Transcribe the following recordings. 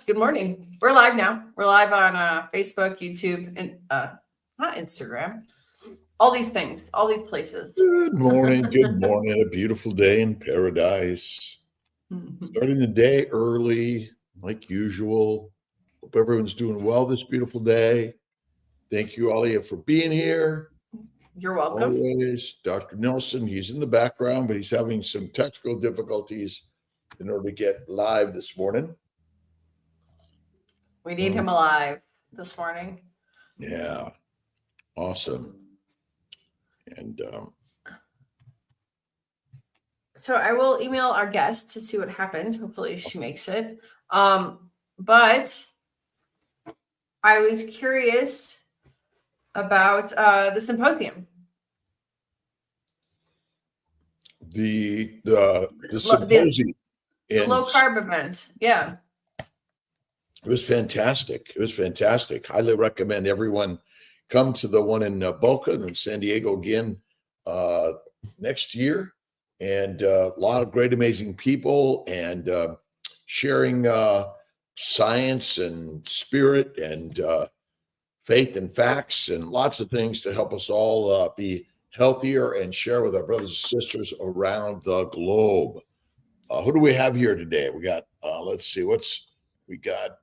Good morning. We're live now. We're live on Facebook, YouTube, and not Instagram. All these things, all these places. Good morning. Good morning. A beautiful day in paradise. Starting the day early, like usual. Hope everyone's doing well this beautiful day. Thank you, Alia, for being here. You're welcome. Always. Dr. Nelson, he's in the background, but he's having some technical difficulties in order to get live this morning. We need him alive this morning. Yeah. Awesome. And so I will email our guest to see what happens. Hopefully she makes it. But I was curious about the symposium. The symposium. The low carb event. Yeah. It was fantastic. It was fantastic. Highly recommend everyone come to the one in Boca and San Diego again next year. And a lot of great, amazing people and sharing science and spirit and faith and facts and lots of things to help us all be healthier and share with our brothers and sisters around the globe. Who do we have here today? We got, let's see, we got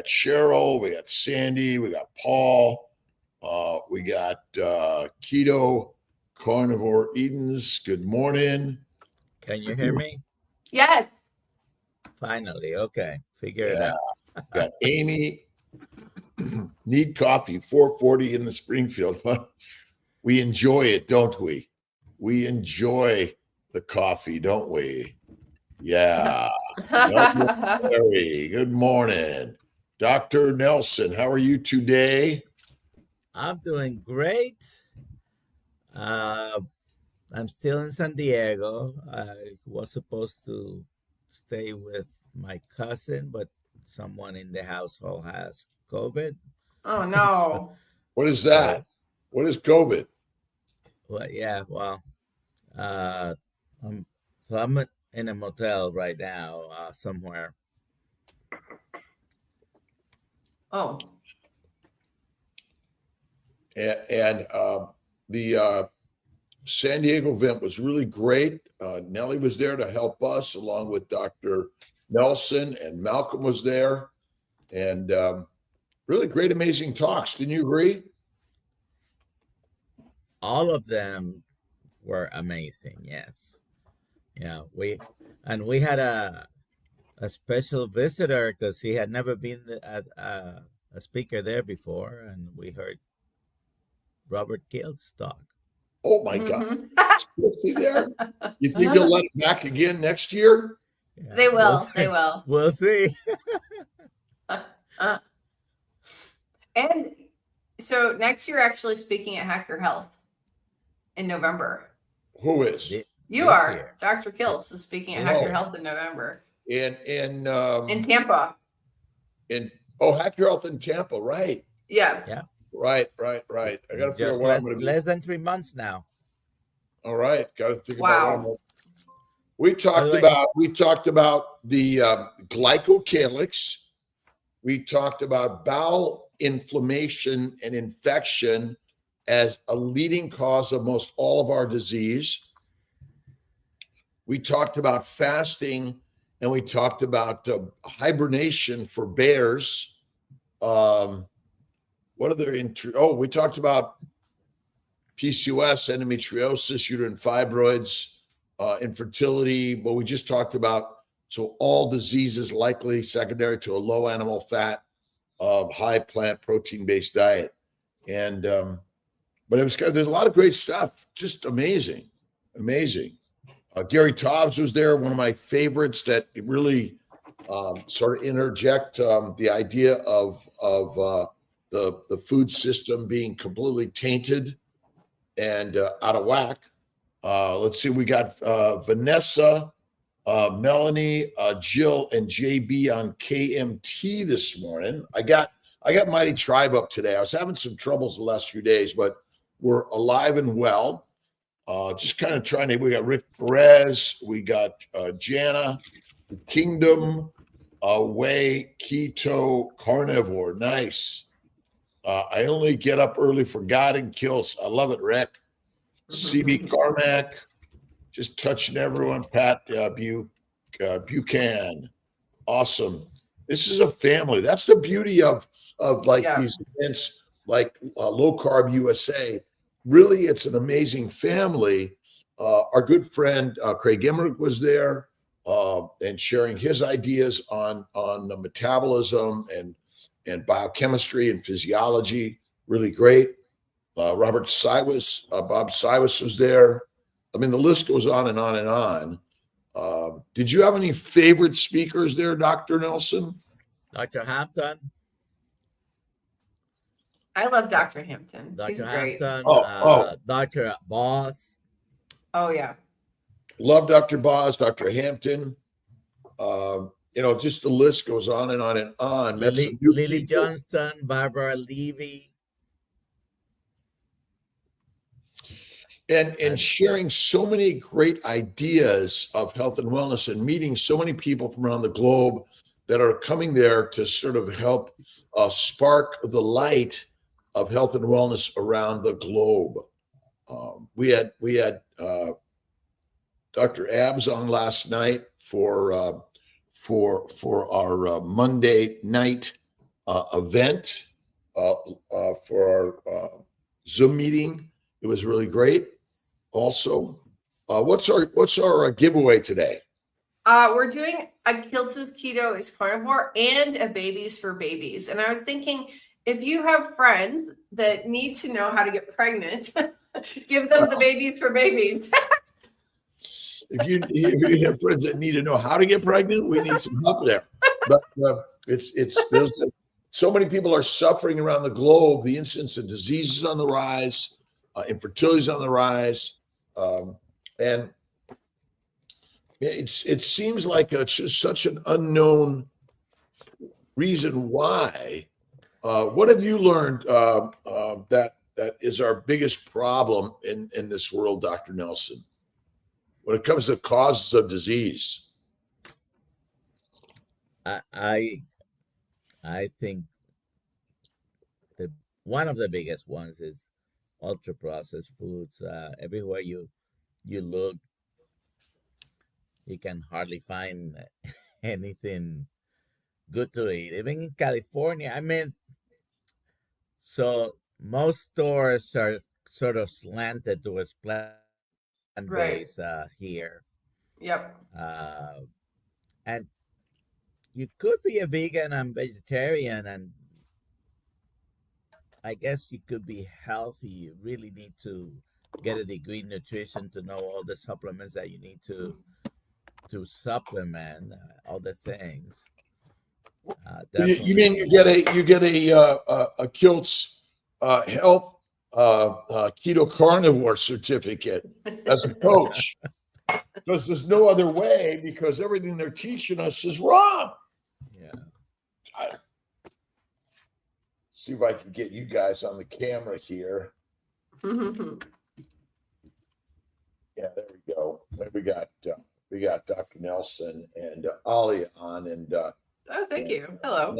Cheryl, we got Sandy, we got Paul, we got Keto Carnivore Edens. Good morning. Can you hear me? Yes. Finally. Okay. Figure it out. Got Amy. Need coffee, 440 in the Springfield. We enjoy it, don't we? We enjoy the coffee, don't we? Yeah. Larry, good morning. Dr. Nelson, how are you today? I'm doing great. I'm still in San Diego. I was supposed to stay with my cousin, but someone in the household has COVID. Oh, no. What is that? What is COVID? Well, yeah, well, I'm in a motel right now somewhere. Oh. And the San Diego event was really great. Nellie was there to help us along with Dr. Nelson, and Malcolm was there. And really great, amazing talks. Didn't you agree? All of them were amazing. Yes. Yeah. We had a special visitor because he had never been a speaker there before. And we heard Robert Kilt's talk. Oh my God. See there? You think they'll let him back again next year? Yeah, they will. They will. We'll see. And so next year, actually speaking at Hack Your Health in November. Who is? You are. Year. Dr. Kiltz is speaking at Hack Your Health in November. In Tampa. Hack Your Health in Tampa, right? Yeah. Yeah. Right. I got to figure out what I'm going to be. Less than 3 months now. All right. Got to think about what we talked about the glycocalyx. We talked about bowel inflammation and infection as a leading cause of most all of our disease. We talked about fasting, and we talked about hibernation for bears. What other we talked about PCOS, endometriosis, uterine fibroids, infertility, but we just talked about all diseases likely secondary to a low animal fat, high plant protein-based diet. And but there's a lot of great stuff, just amazing. Gary Tobbs was there, one of my favorites that really sort of interject the idea of the food system being completely tainted and out of whack. Let's see, we got Vanessa, Melanie, Jill, and JB on KMT this morning. I got Mighty Tribe up today. I was having some troubles the last few days, but we're alive and well. Just kind of trying to, we got Rick Perez, we got Jana, Kingdom, Whey keto carnivore. Nice. I only get up early for God and kills. I love it, Rick. CB Carmack, just touching everyone. Pat Buchan. Awesome. This is a family. That's the beauty of like Yeah. these events like Low Carb USA. Really, it's an amazing family. Our good friend Craig Emmerich was there and sharing his ideas on the metabolism and biochemistry and physiology. Really great. Bob Siwas was there. I mean, the list goes on and on and on. Did you have any favorite speakers there, Dr. Nelson? Dr. Hampton. I love Dr. Hampton. He's Dr. great. Hampton. Oh. Dr. Boss. Oh yeah. Love Dr. Boz, Dr. Hampton. Just the list goes on and on and on. Lily Johnston, Barbara Levy. And sharing so many great ideas of health and wellness and meeting so many people from around the globe that are coming there to sort of help spark the light of health and wellness around the globe. We had Dr. Abs on last night for our Monday night event for our Zoom meeting. It was really great. Also, what's our giveaway today? We're doing a Kiltz's Keto is Carnivore and a Babies for Babies. And I was thinking, if you have friends that need to know how to get pregnant, give them the Babies for Babies. If you have friends that need to know how to get pregnant, we need some help there. But there's so many people are suffering around the globe. The incidence of disease is on the rise, infertility is on the rise, and it seems like it's just such an unknown reason why. What have you learned that is our biggest problem in this world, Dr. Nelson, when it comes to causes of disease? I think one of the biggest ones is ultra processed foods. Everywhere you look, you can hardly find anything good to eat. Even in California, I mean, so most stores are sort of slanted towards plant-based here. Yep. And you could be a vegan and vegetarian, and I guess you could be healthy. You really need to get a degree in nutrition to know all the supplements that you need to supplement all the things. You mean you get a Kiltz health keto carnivore certificate as a coach? Because there's no other way, because everything they're teaching us is wrong. Yeah. See if I can get you guys on the camera here. Yeah, there we go. We got Dr. Nelson and Ollie on, and Oh, thank you. Hello.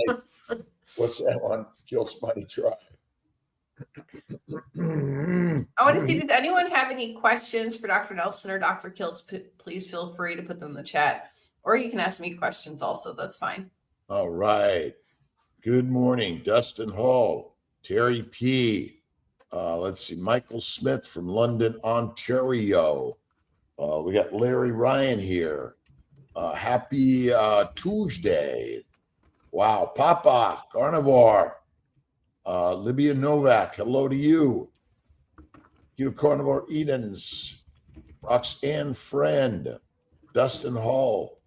what's that one? Kiltz Mighty Tribe. I want to see, does anyone have any questions for Dr. Nelson or Dr. Kiltz? Please feel free to put them in the chat, or you can ask me questions also. That's fine. All right. Good morning, Dustin Hall, Terry P. Let's see, Michael Smith from London, Ontario. We got Larry Ryan here. Happy Tuesday. Wow. Papa, Carnivore. Libya Novak, hello to you. You Carnivore Edens. Roxanne Friend. Dustin Hall.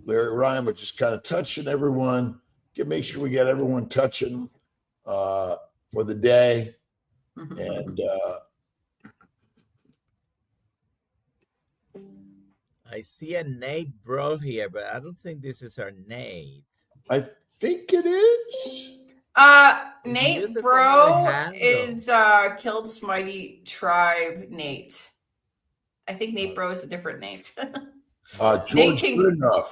Larry Ryan, but just kind of touching everyone. Make sure we get everyone touching for the day. And I see a Nate Bro here, but I don't think this is our Nate. I think it is. Nate Bro is Kiltz Mighty Tribe Nate. I think Nate Bro is a different Nate. George Goodenough.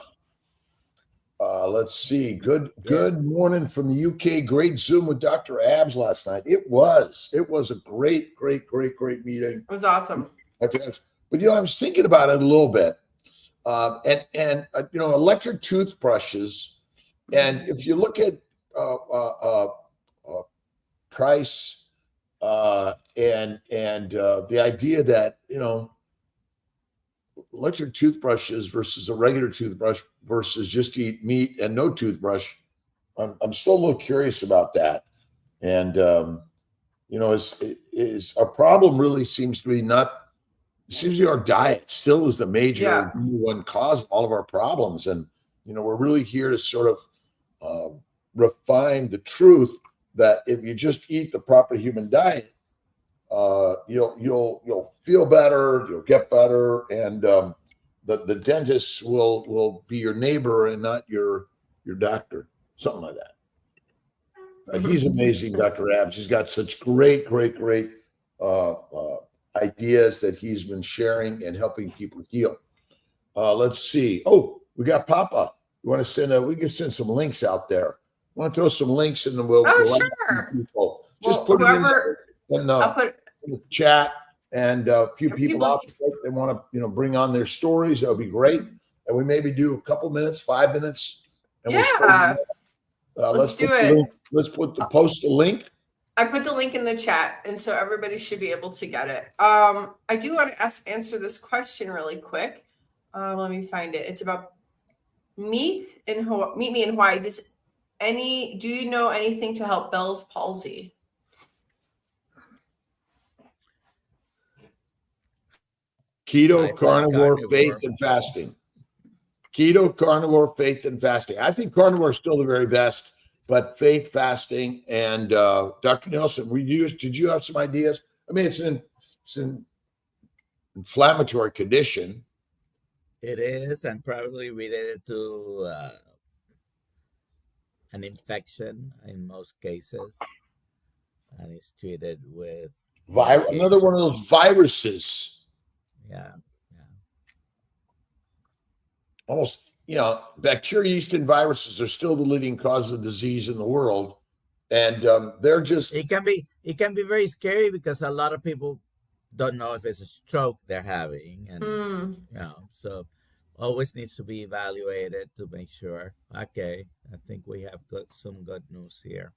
Let's see. Good morning from the UK. Great Zoom with Dr. Abs last night. It was a great meeting. It was awesome. But I was thinking about it a little bit. Electric toothbrushes, and if you look at price and the idea that electric toothbrushes versus a regular toothbrush versus just eat meat and no toothbrush, I'm still a little curious about that. And is our problem really seems to be our diet still is the major one cause of all of our problems. And we're really here to sort of refine the truth that if you just eat the proper human diet, you'll feel better, you'll get better, and the dentist will be your neighbor and not your doctor, something like that. He's amazing, Dr. Abs. He's got such great ideas that he's been sharing and helping people heal. Let's see. Oh, we got Papa. You want to send? We can send some links out there. I want to throw some links in, and we'll sure. People. Just put it in the chat, and a few people out there, they want to bring on their stories. That would be great. And we maybe do a couple minutes, 5 minutes. And let's do it. Let's post the link. I put the link in the chat, and so everybody should be able to get it. I do want to answer this question really quick. Let me find it. It's about meat in Hawaii. Meet me in Hawaii. Do you know anything to help Bell's palsy? Keto, carnivore, faith, and fasting. Keto, carnivore, faith, and fasting. I think carnivore is still the very best, but faith, fasting, and Dr. Nelson, did you have some ideas? I mean, it's an inflammatory condition. It is, and probably related to an infection in most cases, and it's treated with another one of those viruses. Yeah. Almost, bacteria, yeast, and viruses are still the leading cause of disease in the world, and they're just. It can be very scary because a lot of people don't know if it's a stroke they're having, and so always needs to be evaluated to make sure. Okay, I think we have some good news here.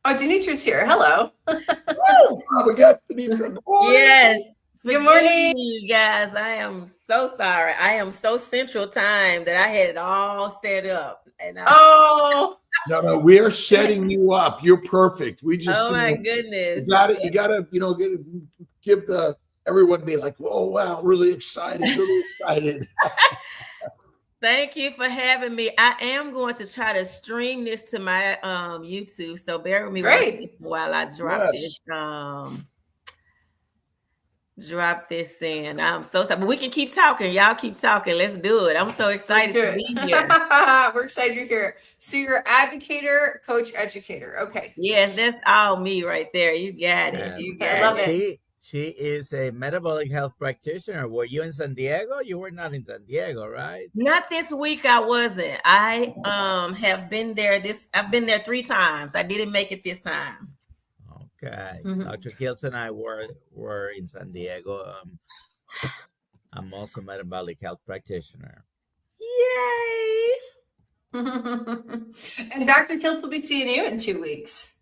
Oh, DiNitra's here. Hello. We got DiNitra. Yes. Good morning, you guys. I am so sorry. I am so Central Time that I had it all set up. And no, we're setting you up. You're perfect. We just. Oh my goodness. You gotta, give everyone be like, oh wow, really excited. Thank you for having me. I am going to try to stream this to my YouTube. So bear with me while I drop this. Drop this in. I'm so sorry, but we can keep talking. Y'all keep talking. Let's do it. I'm so excited to be here. We're excited you're here. So you're advocator, coach, educator. Okay. Yes, that's all me right there. You got it. You got it. I love it. She is a metabolic health practitioner. Were you in San Diego? You were not in San Diego, right? Not this week. I wasn't. I have been there. I've been there 3 times. I didn't make it this time. Okay. Dr. Kills and I were in San Diego. I'm also a metabolic health practitioner. Yay! And Dr. Kills will be seeing you in 2 weeks.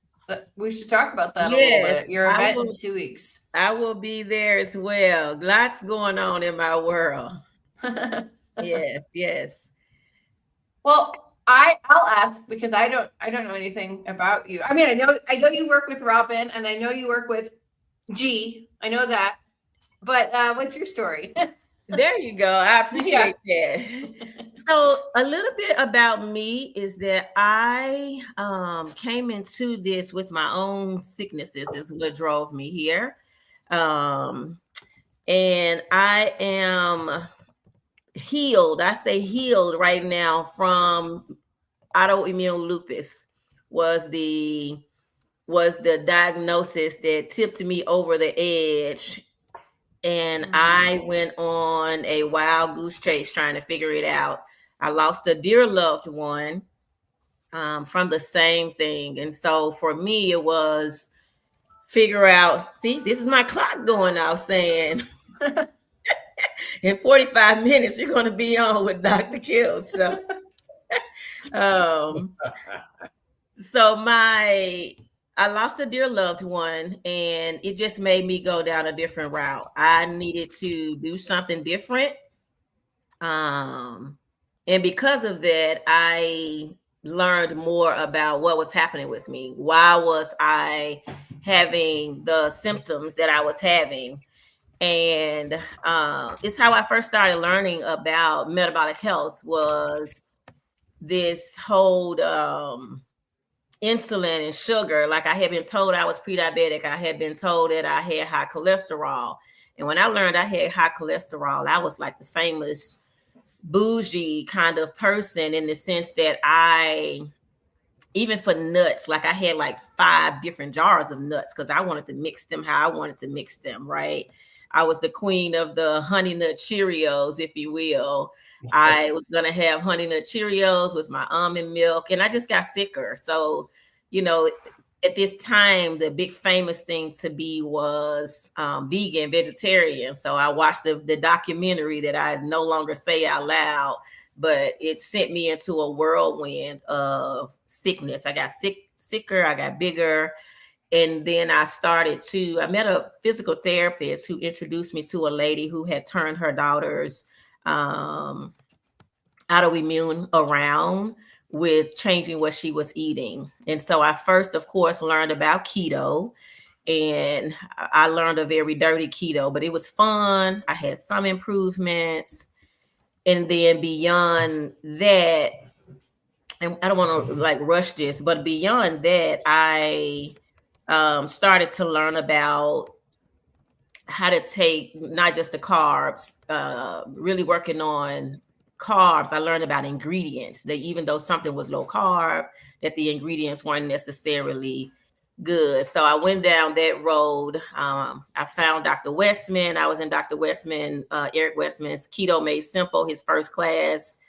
We should talk about that a little bit. Your event in 2 weeks. I will be there as well. Lots going on in my world. Yes. Well, I'll ask because I don't know anything about you. I mean, I know you work with Robin and I know you work with G. I know that. But what's your story? There you go. I appreciate that. So a little bit about me is that I came into this with my own sicknesses is what drove me here. And I am healed. I say healed right now from autoimmune lupus was the diagnosis that tipped me over the edge. And I went on a wild goose chase trying to figure it out. I lost a dear loved one from the same thing. And so for me, it was figure out, see, this is my clock going off saying in 45 minutes, you're going to be on with Dr. Kill. So, so I lost a dear loved one, and it just made me go down a different route. I needed to do something different. And because of that, I learned more about what was happening with me. Why was I having the symptoms that I was having? And it's how I first started learning about metabolic health, was this whole insulin and sugar. Like, I had been told I was pre-diabetic. I had been told that I had high cholesterol. And when I learned I had high cholesterol, I was like the famous bougie kind of person, in the sense that even for nuts, like I had like 5 different jars of nuts because I wanted to mix them how I wanted to mix them, right? I was the queen of the honey nut Cheerios, if you will. I was going to have honey nut Cheerios with my almond milk, and I just got sicker. So, at this time, the big famous thing to be was vegan, vegetarian. So I watched the documentary that I no longer say out loud, but it sent me into a whirlwind of sickness. I got sicker, I got bigger. And then I met a physical therapist who introduced me to a lady who had turned her daughter's autoimmune around with changing what she was eating. And so I first, of course, learned about keto, and I learned a very dirty keto, but it was fun. I had some improvements. And then beyond that, and I don't want to like rush this, but beyond that, I started to learn about how to take not just the carbs, really working on carbs. I learned about ingredients, that even though something was low carb, that the ingredients weren't necessarily good. So I went down that road. I found Dr. Westman. I was in Dr. Westman, Eric Westman's Keto Made Simple, his first class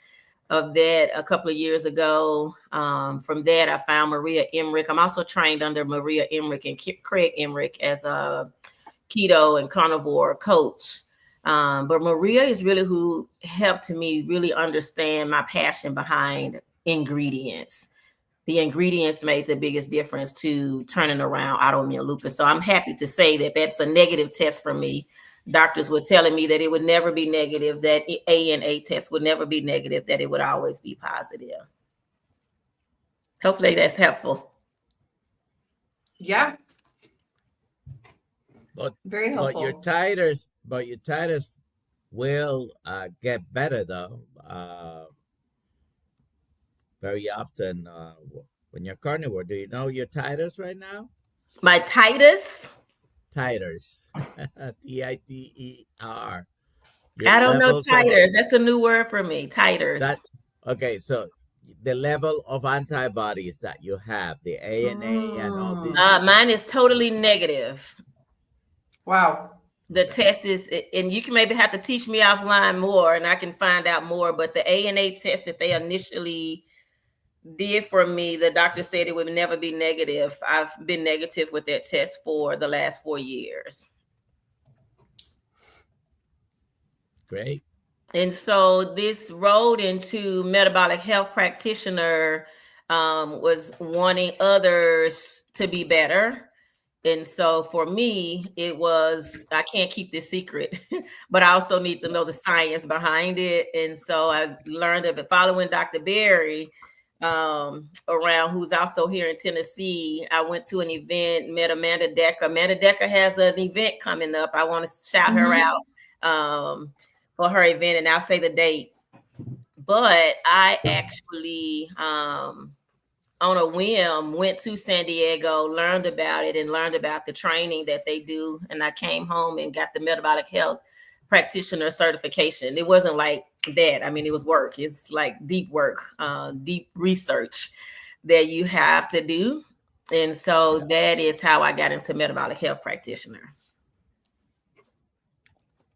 of that a couple of years ago. From that, I found Maria Emmerich. I'm also trained under Maria Emmerich and Craig Emmerich as a keto and carnivore coach. But Maria is really who helped me really understand my passion behind ingredients. The ingredients made the biggest difference to turning around autoimmune lupus. So I'm happy to say that that's a negative test for me. Doctors were telling me that it would never be negative, that ANA test would never be negative, that it would always be positive. Hopefully that's helpful. Yeah. But very helpful. But your titers will get better though. Very often when you're carnivore. Do you know your titers right now? My titers? Titers. Titer. I don't know titers. That's a new word for me. Titers. Okay, so the level of antibodies that you have, the ANA and all these. Mine is totally negative. Wow. The test is, and you can maybe have to teach me offline more and I can find out more, but the ANA test that they initially did for me, the doctor said it would never be negative. I've been negative with that test for the last 4 years. Great. And so this road into metabolic health practitioner was wanting others to be better. And so for me, it was, I can't keep this secret, but I also need to know the science behind it. And so I learned of it following Dr. Berry around, who's also here in Tennessee. I went to an event, met Amanda Decker. Amanda Decker has an event coming up. I want to shout her out for her event, and I'll say the date. But I actually, on a whim, went to San Diego, learned about it, and learned about the training that they do. And I came home and got the metabolic health practitioner certification. It wasn't like that. I mean, it was work. It's like deep work, deep research that you have to do. And so that is how I got into metabolic health practitioner.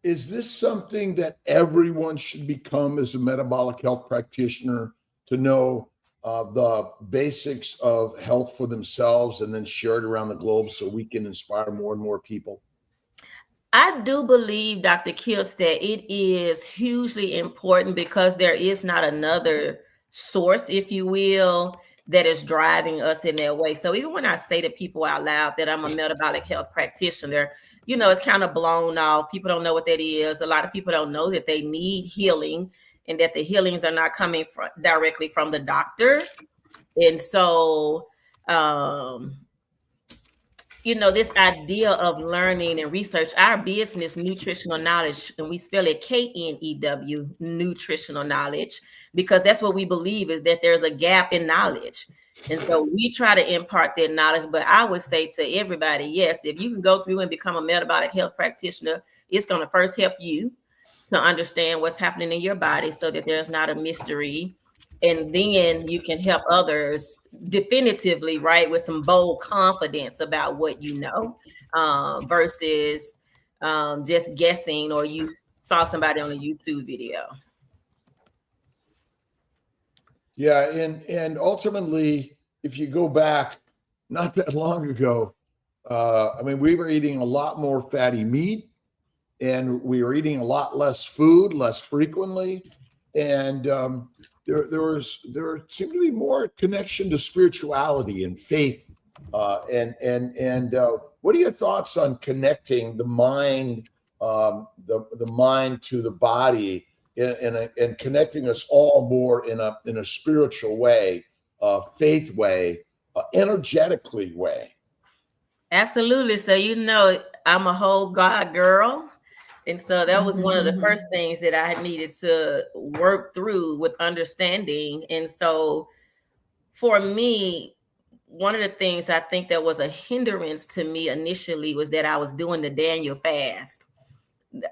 is this something that everyone should become as a metabolic health practitioner, to know the basics of health for themselves and then share it around the globe so we can inspire more and more people? I do believe, Dr. Kills, that it is hugely important because there is not another source, if you will, that is driving us in that way. So even when I say to people out loud that I'm a metabolic health practitioner, it's kind of blown off. People don't know what that is. A lot of people don't know that they need healing and that the healings are not coming directly from the doctor. And so, this idea of learning and research, our business, nutritional knowledge, and we spell it KNEW, nutritional knowledge, because that's what we believe, is that there's a gap in knowledge. And so we try to impart that knowledge. But I would say to everybody, yes, if you can go through and become a metabolic health practitioner, it's going to first help you to understand what's happening in your body so that there's not a mystery. And then you can help others definitively, right, with some bold confidence about what you know, versus just guessing, or you saw somebody on a YouTube video. Yeah, and ultimately, if you go back not that long ago, we were eating a lot more fatty meat, and we were eating a lot less food, less frequently, and there seemed to be more connection to spirituality and faith. And what are your thoughts on connecting the mind, the mind to the body, and connecting us all more in a spiritual way, faith way, energetically way? Absolutely. So I'm a whole God girl. And so that was one of the first things that I needed to work through with understanding. And so for me, one of the things I think that was a hindrance to me initially was that I was doing the Daniel fast,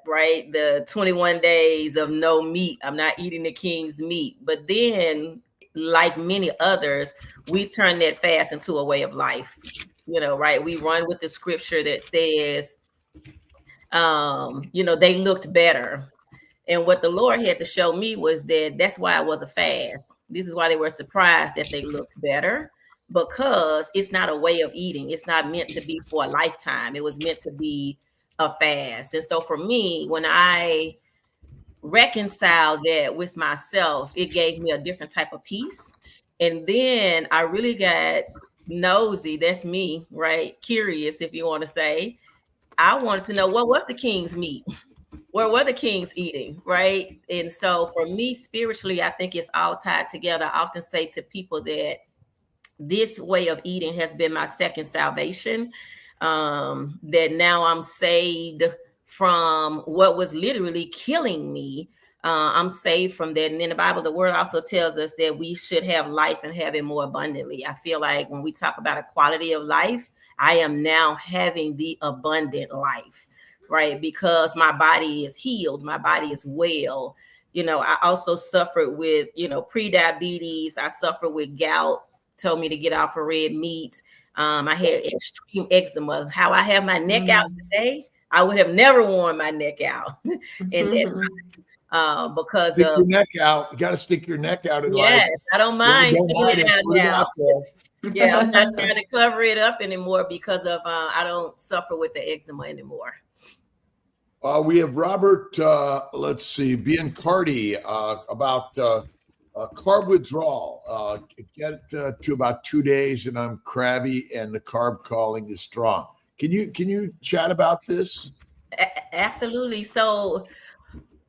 right? The 21 days of no meat. I'm not eating the king's meat. But then, like many others, we turn that fast into a way of life, right? We run with the scripture that says, they looked better. And what the Lord had to show me was that that's why it was a fast. This is why they were surprised that they looked better, because it's not a way of eating. It's not meant to be for a lifetime. It was meant to be a fast. And so for me, when I reconciled that with myself, it gave me a different type of peace. And then I really got nosy. That's me, right? Curious, if you want to say. I wanted to know, what was the king's meat? Where were the kings eating, right? And so for me, spiritually, I think it's all tied together. I often say to people that this way of eating has been my second salvation, that now I'm saved from what was literally killing me. I'm saved from that. And in the Bible, the word also tells us that we should have life and have it more abundantly. I feel like when we talk about a quality of life, I am now having the abundant life, right? Because my body is healed. My body is well. I also suffered with, pre-diabetes. I suffered with gout, told me to get off of red meat. I had extreme eczema. How I have my neck out today, I would have never worn my neck out. And because stick your neck out. You got to stick your neck out in life. Yes, I don't mind sticking it out now. Yeah, I'm not trying to cover it up anymore because of I don't suffer with the eczema anymore. We have Robert, Biancardi, about carb withdrawal. Get to about 2 days, and I'm crabby, and the carb calling is strong. Can you chat about this? Absolutely. So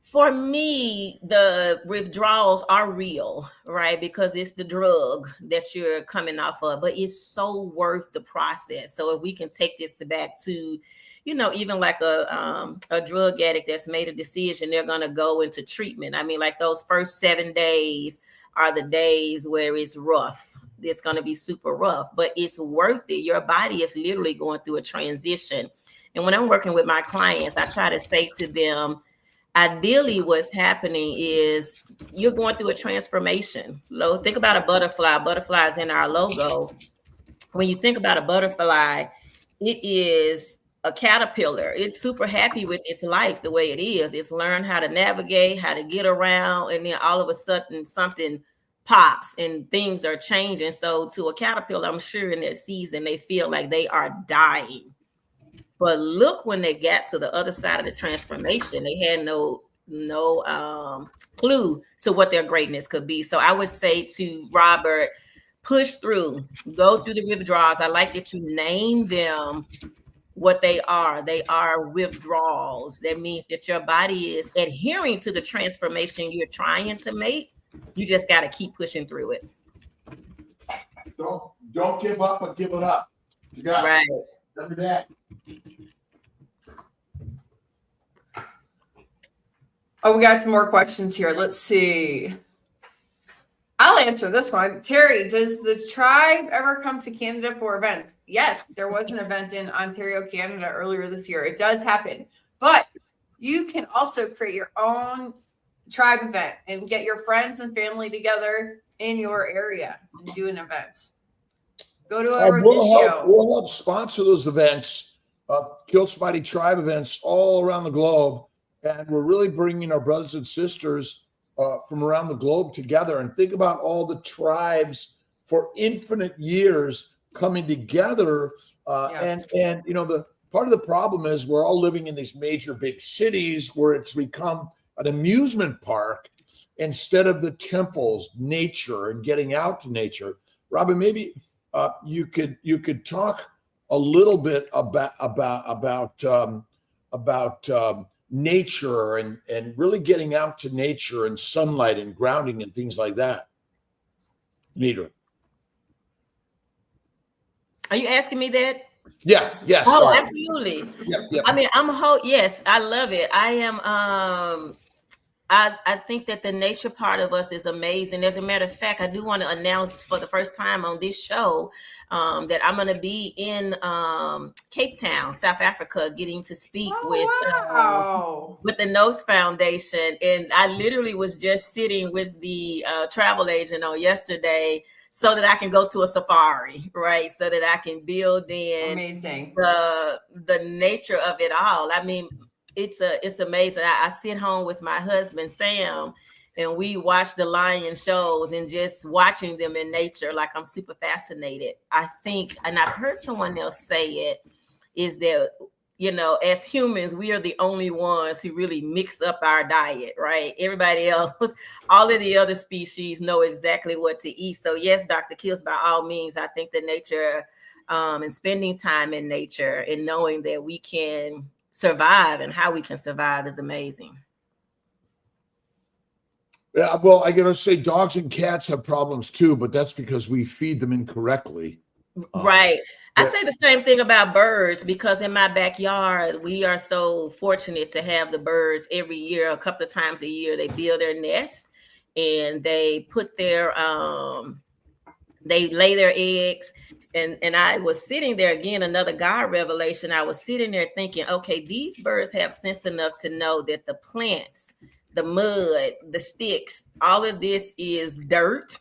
for me, the withdrawals are real, right? Because it's the drug that you're coming off of, but it's so worth the process. So if we can take this back to, even like a drug addict that's made a decision, they're going to go into treatment. I mean, like those first 7 days are the days where it's rough. It's going to be super rough, but it's worth it. Your body is literally going through a transition. And when I'm working with my clients, I try to say to them, ideally, what's happening is you're going through a transformation. Think about a butterfly. Butterflies in our logo. When you think about a butterfly, it is a caterpillar. It's super happy with its life the way it is. It's learned how to navigate, how to get around, and then all of a sudden something pops and things are changing. So to a caterpillar, I'm sure in that season they feel like they are dying. But look, when they got to the other side of the transformation, they had no clue to what their greatness could be. So I would say to Robert, push through, go through the withdrawals. I like that you name them what they are. They are withdrawals. That means that your body is adhering to the transformation you're trying to make. You just got to keep pushing through it. Don't give up, but give it up. You got right. Remember that. Oh, we got some more questions here. Let's see. I'll answer this one. Terry, does the tribe ever come to Canada for events? Yes, there was an event in Ontario, Canada earlier this year. It does happen. But you can also create your own tribe event and get your friends and family together in your area and do an event. Go to a we'll help sponsor those events, Kilt Mighty Tribe events all around the globe. And we're really bringing our brothers and sisters from around the globe together. And think about all the tribes for infinite years coming together. And you know, the part of the problem is we're all living in these major big cities where it's become an amusement park instead of the temples, nature, and getting out to nature. Robin, maybe you could talk a little bit about nature and really getting out to nature and sunlight and grounding and things like that. DiNitra. Are you asking me that? Yeah. Yes. Oh, sorry. absolutely. Yeah. I mean, yes, I love it. I am. I think that the nature part of us is amazing. As a matter of fact, I do want to announce for the first time on this show that I'm going to be in Cape Town, South Africa, getting to speak with the Nose Foundation. And I literally was just sitting with the travel agent on yesterday so that I can go to a safari, right? So that I can build in the nature of it all. I mean, it's amazing. I sit home with my husband, Sam, and we watch the lion shows and just watching them in nature. Like, I'm super fascinated. I think, and I've heard someone else say it, is that, you know, as humans, we are the only ones who really mix up our diet, right? Everybody else, all of the other species know exactly what to eat. So yes, Dr. Kills, by all means, I think the nature and spending time in nature and knowing that we can survive and how we can survive is amazing. Yeah, well, I gotta say dogs and cats have problems too, but that's because we feed them incorrectly. Right. I say the same thing about birds, because in my backyard, we are so fortunate to have the birds every year. A couple of times a year, they build their nest and they put their they lay their eggs. And I was sitting there, again, another God revelation. I was sitting there thinking, okay, these birds have sense enough to know that the plants, the mud, the sticks, all of this is dirt,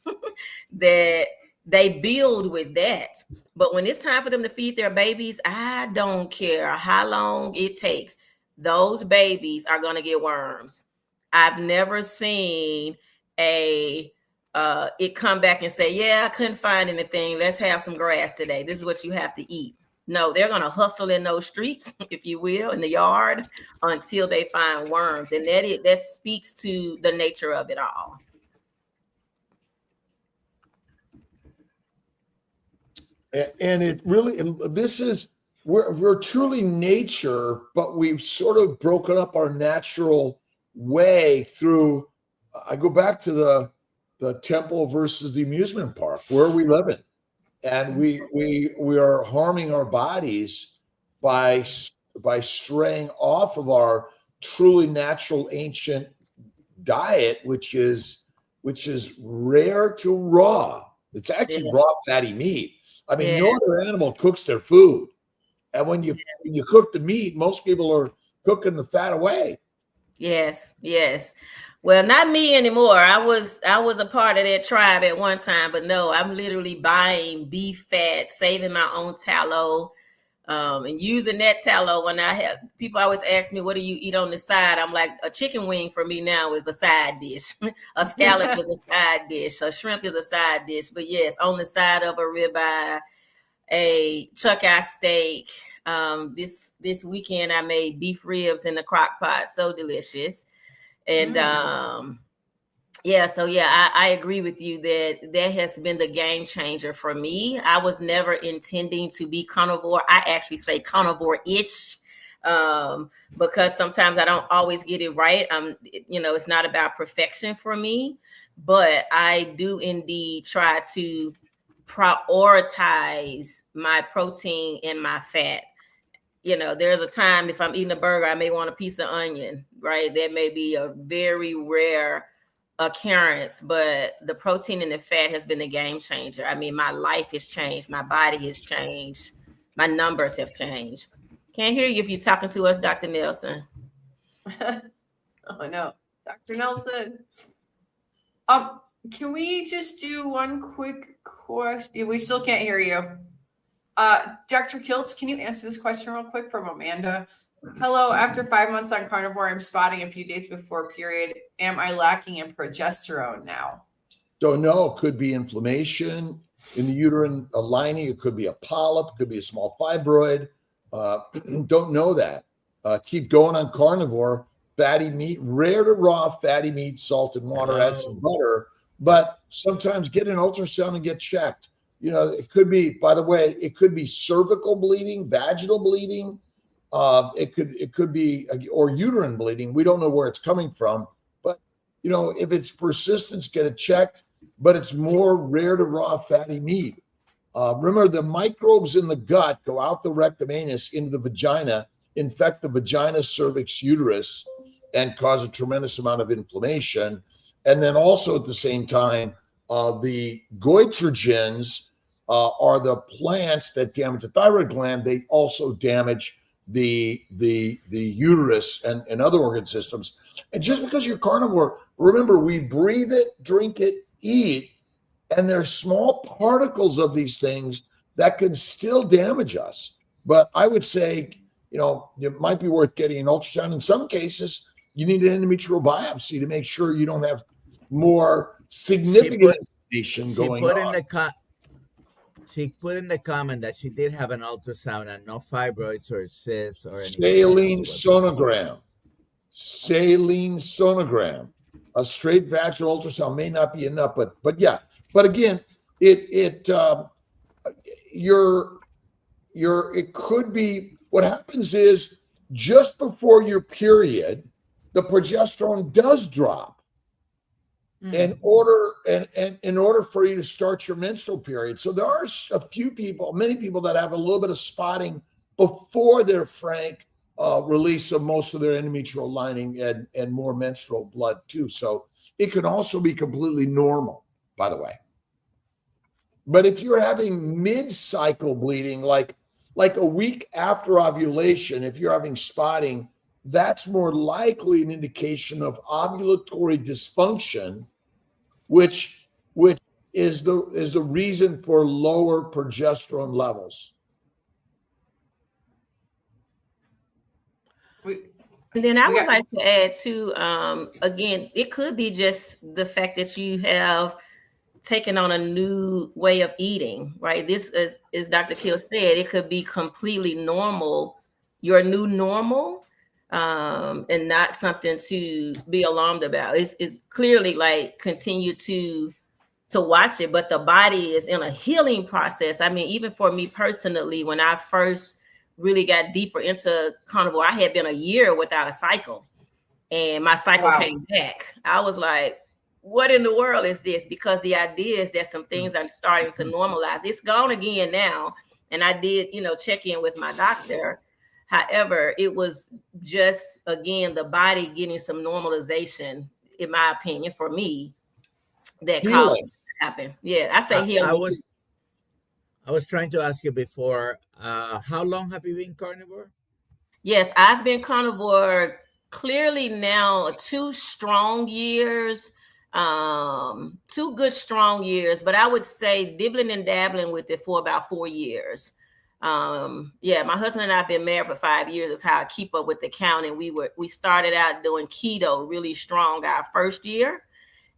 that they build with that. But when it's time for them to feed their babies, I don't care how long it takes. Those babies are going to get worms. I've never seen it come back and say, yeah, I couldn't find anything. Let's have some grass today. This is what you have to eat. No, they're going to hustle in those streets, if you will, in the yard until they find worms. And that speaks to the nature of it all. And it really, we're truly nature, but we've sort of broken up our natural way through, I go back to the temple versus the amusement park. Where are we living? And we are harming our bodies by straying off of our truly natural ancient diet, which is rare to raw. It's actually raw fatty meat. I mean, no other animal cooks their food. And when you cook the meat, most people are cooking the fat away. Yes. Well, not me anymore. I was a part of that tribe at one time, but no, I'm literally buying beef fat, saving my own tallow, And using that tallow, when I have people always ask me, what do you eat on the side? I'm like, a chicken wing for me now is a side dish. A scallop is a side dish. A shrimp is a side dish. But yes, on the side of a ribeye, a chuck eye steak. This weekend I made beef ribs in the crock pot. So delicious. And I agree with you that has been the game changer for me. I was never intending to be carnivore. I actually say carnivore-ish, because sometimes I don't always get it right. It's not about perfection for me, but I do indeed try to prioritize my protein and my fat. There's a time if I'm eating a burger, I may want a piece of onion, right? That may be a very rare occurrence, but the protein and the fat has been the game changer. I mean, my life has changed. My body has changed. My numbers have changed. Can't hear you if you're talking to us, Dr. Nelson. Oh, no. Dr. Nelson. Can we just do one quick question? We still can't hear you. Dr. Kiltz, can you answer this question real quick from Amanda? Hello, after 5 months on carnivore, I'm spotting a few days before period. Am I lacking in progesterone now? Don't know. Could be inflammation in the uterine lining. It could be a polyp. It could be a small fibroid. Don't know that. Keep going on carnivore. Fatty meat, rare to raw fatty meat, salt and water, add some butter. But sometimes get an ultrasound and get checked. It could be, by the way, it could be cervical bleeding, vaginal bleeding. It could be, or uterine bleeding. We don't know where it's coming from, but if it's persistence, get it checked. But it's more rare to raw fatty meat. Remember, the microbes in the gut go out the rectum anus into the vagina, infect the vagina, cervix, uterus, and cause a tremendous amount of inflammation. And then also at the same time, the goitrogens are the plants that damage the thyroid gland. They also damage the uterus and other organ systems. And just because you're carnivore, remember, we breathe it, drink it, eat, and there's small particles of these things that can still damage us. But I would say, it might be worth getting an ultrasound. In some cases, you need an endometrial biopsy to make sure you don't have more significant inflammation going on. She put in the comment that she did have an ultrasound and no fibroids or cysts or anything. Saline sonogram. A straight vaginal ultrasound may not be enough, but yeah. But again, it could be. What happens is just before your period, the progesterone does drop. In order for you to start your menstrual period. So there are many people that have a little bit of spotting before their frank release of most of their endometrial lining and more menstrual blood too. So it can also be completely normal, by the way. But if you're having mid-cycle bleeding, like a week after ovulation, if you're having spotting, that's more likely an indication of ovulatory dysfunction, which is the reason for lower progesterone levels. And then I would like to add too, again, it could be just the fact that you have taken on a new way of eating, right? This is, as Dr. Kill said, it could be completely normal, your new normal, and not something to be alarmed about. It's clearly like continue to watch it, but the body is in a healing process. I mean, even for me personally, when I first really got deeper into carnivore, I had been a year without a cycle, and my cycle came back. I was like, what in the world is this? Because the idea is that some things are starting to normalize. It's gone again now. And I did, check in with my doctor. However, it was just, again, the body getting some normalization, in my opinion, for me, that caused it to happen. Yeah, I say healing. I was trying to ask you before, how long have you been carnivore? Yes, I've been carnivore clearly now 2 strong years, 2 good strong years, but I would say dibbling and dabbling with it for about 4 years. Yeah, my husband and I have been married for 5 years. That's how I keep up with the counting. We started out doing keto really strong our first year,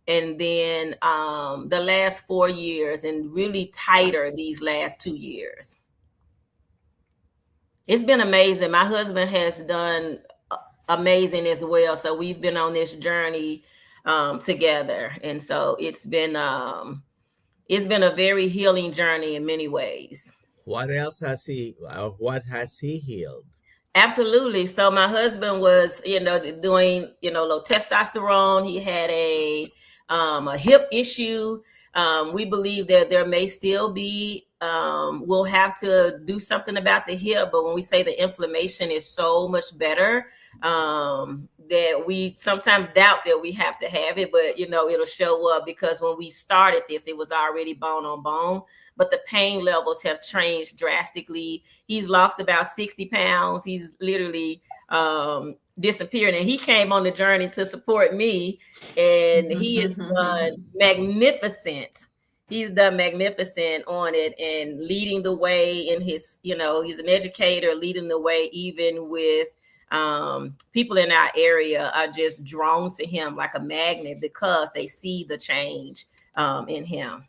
and then the last 4 years, and really tighter these last 2 years. It's been amazing. My husband has done amazing as well. So we've been on this journey together, and so it's been a very healing journey in many ways. What else has he? What has he healed? Absolutely. So my husband was, doing, low testosterone. He had a hip issue. We believe that there may still be, we'll have to do something about the hip, but when we say the inflammation is so much better, that we sometimes doubt that we have to have it, but it'll show up, because when we started this, it was already bone on bone, but the pain levels have changed drastically. He's lost about 60 pounds. He's literally disappeared, and he came on the journey to support me, and he has done magnificent. He's done magnificent on it and leading the way in his, he's an educator, leading the way, even with people in our area are just drawn to him like a magnet, because they see the change in him.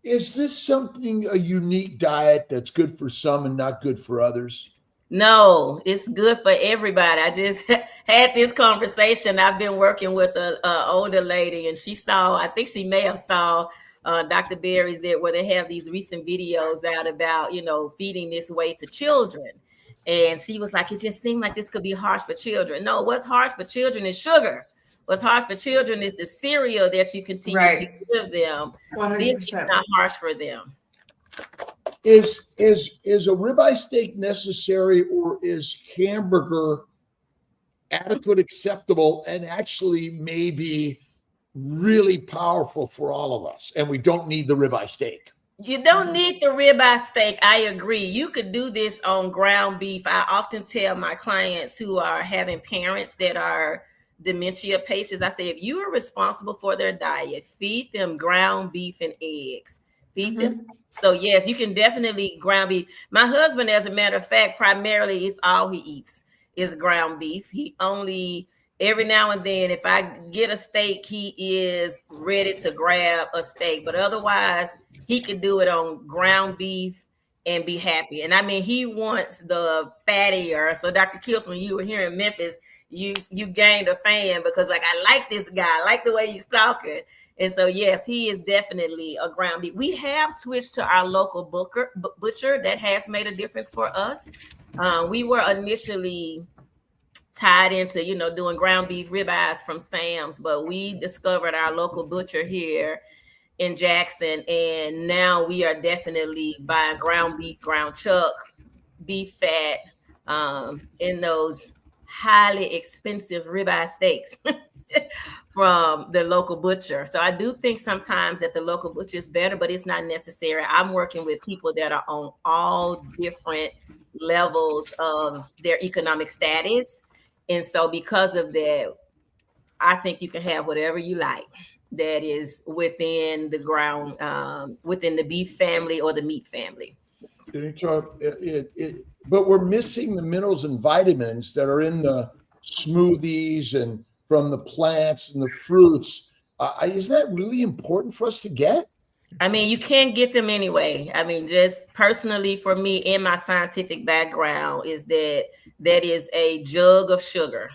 Is this something, a unique diet that's good for some and not good for others? No, it's good for everybody. I just had this conversation. I've been working with an older lady, and I think she may have saw Dr. Berry's where they have these recent videos out about, feeding this way to children. And she was like, it just seemed like this could be harsh for children. No, what's harsh for children is sugar. What's harsh for children is the cereal that you continue to give them. 100%. This is not harsh for them. Is a ribeye steak necessary, or is hamburger adequate, acceptable, and actually maybe really powerful for all of us, and we don't need the ribeye steak? You don't need the ribeye steak. I agree. You could do this on ground beef. I often tell my clients who are having parents that are dementia patients, I say, if you are responsible for their diet, feed them ground beef and eggs. Feed them. So yes, you can definitely ground beef. My husband, as a matter of fact, primarily it's all he eats is ground beef. He only, every now and then, if I get a steak, he is ready to grab a steak. But otherwise, he can do it on ground beef and be happy. And I mean, he wants the fattier. So Dr. Kills, when you were here in Memphis, you gained a fan, because like, I like this guy. I like the way he's talking. And so, yes, he is definitely a ground beef. We have switched to our local butcher. That has made a difference for us. We were initially tied into, doing ground beef ribeyes from Sam's, but we discovered our local butcher here in Jackson, and now we are definitely buying ground beef, ground chuck, beef fat, in those highly expensive ribeye steaks from the local butcher. So I do think sometimes that the local butcher is better, but it's not necessary. I'm working with people that are on all different levels of their economic status. And so because of that, I think you can have whatever you like that is within the ground, within the beef family or the meat family. But we're missing the minerals and vitamins that are in the smoothies and from the plants and the fruits. Is that really important for us to get? I mean, you can't get them anyway. I mean, just personally for me, in my scientific background, is that is a jug of sugar.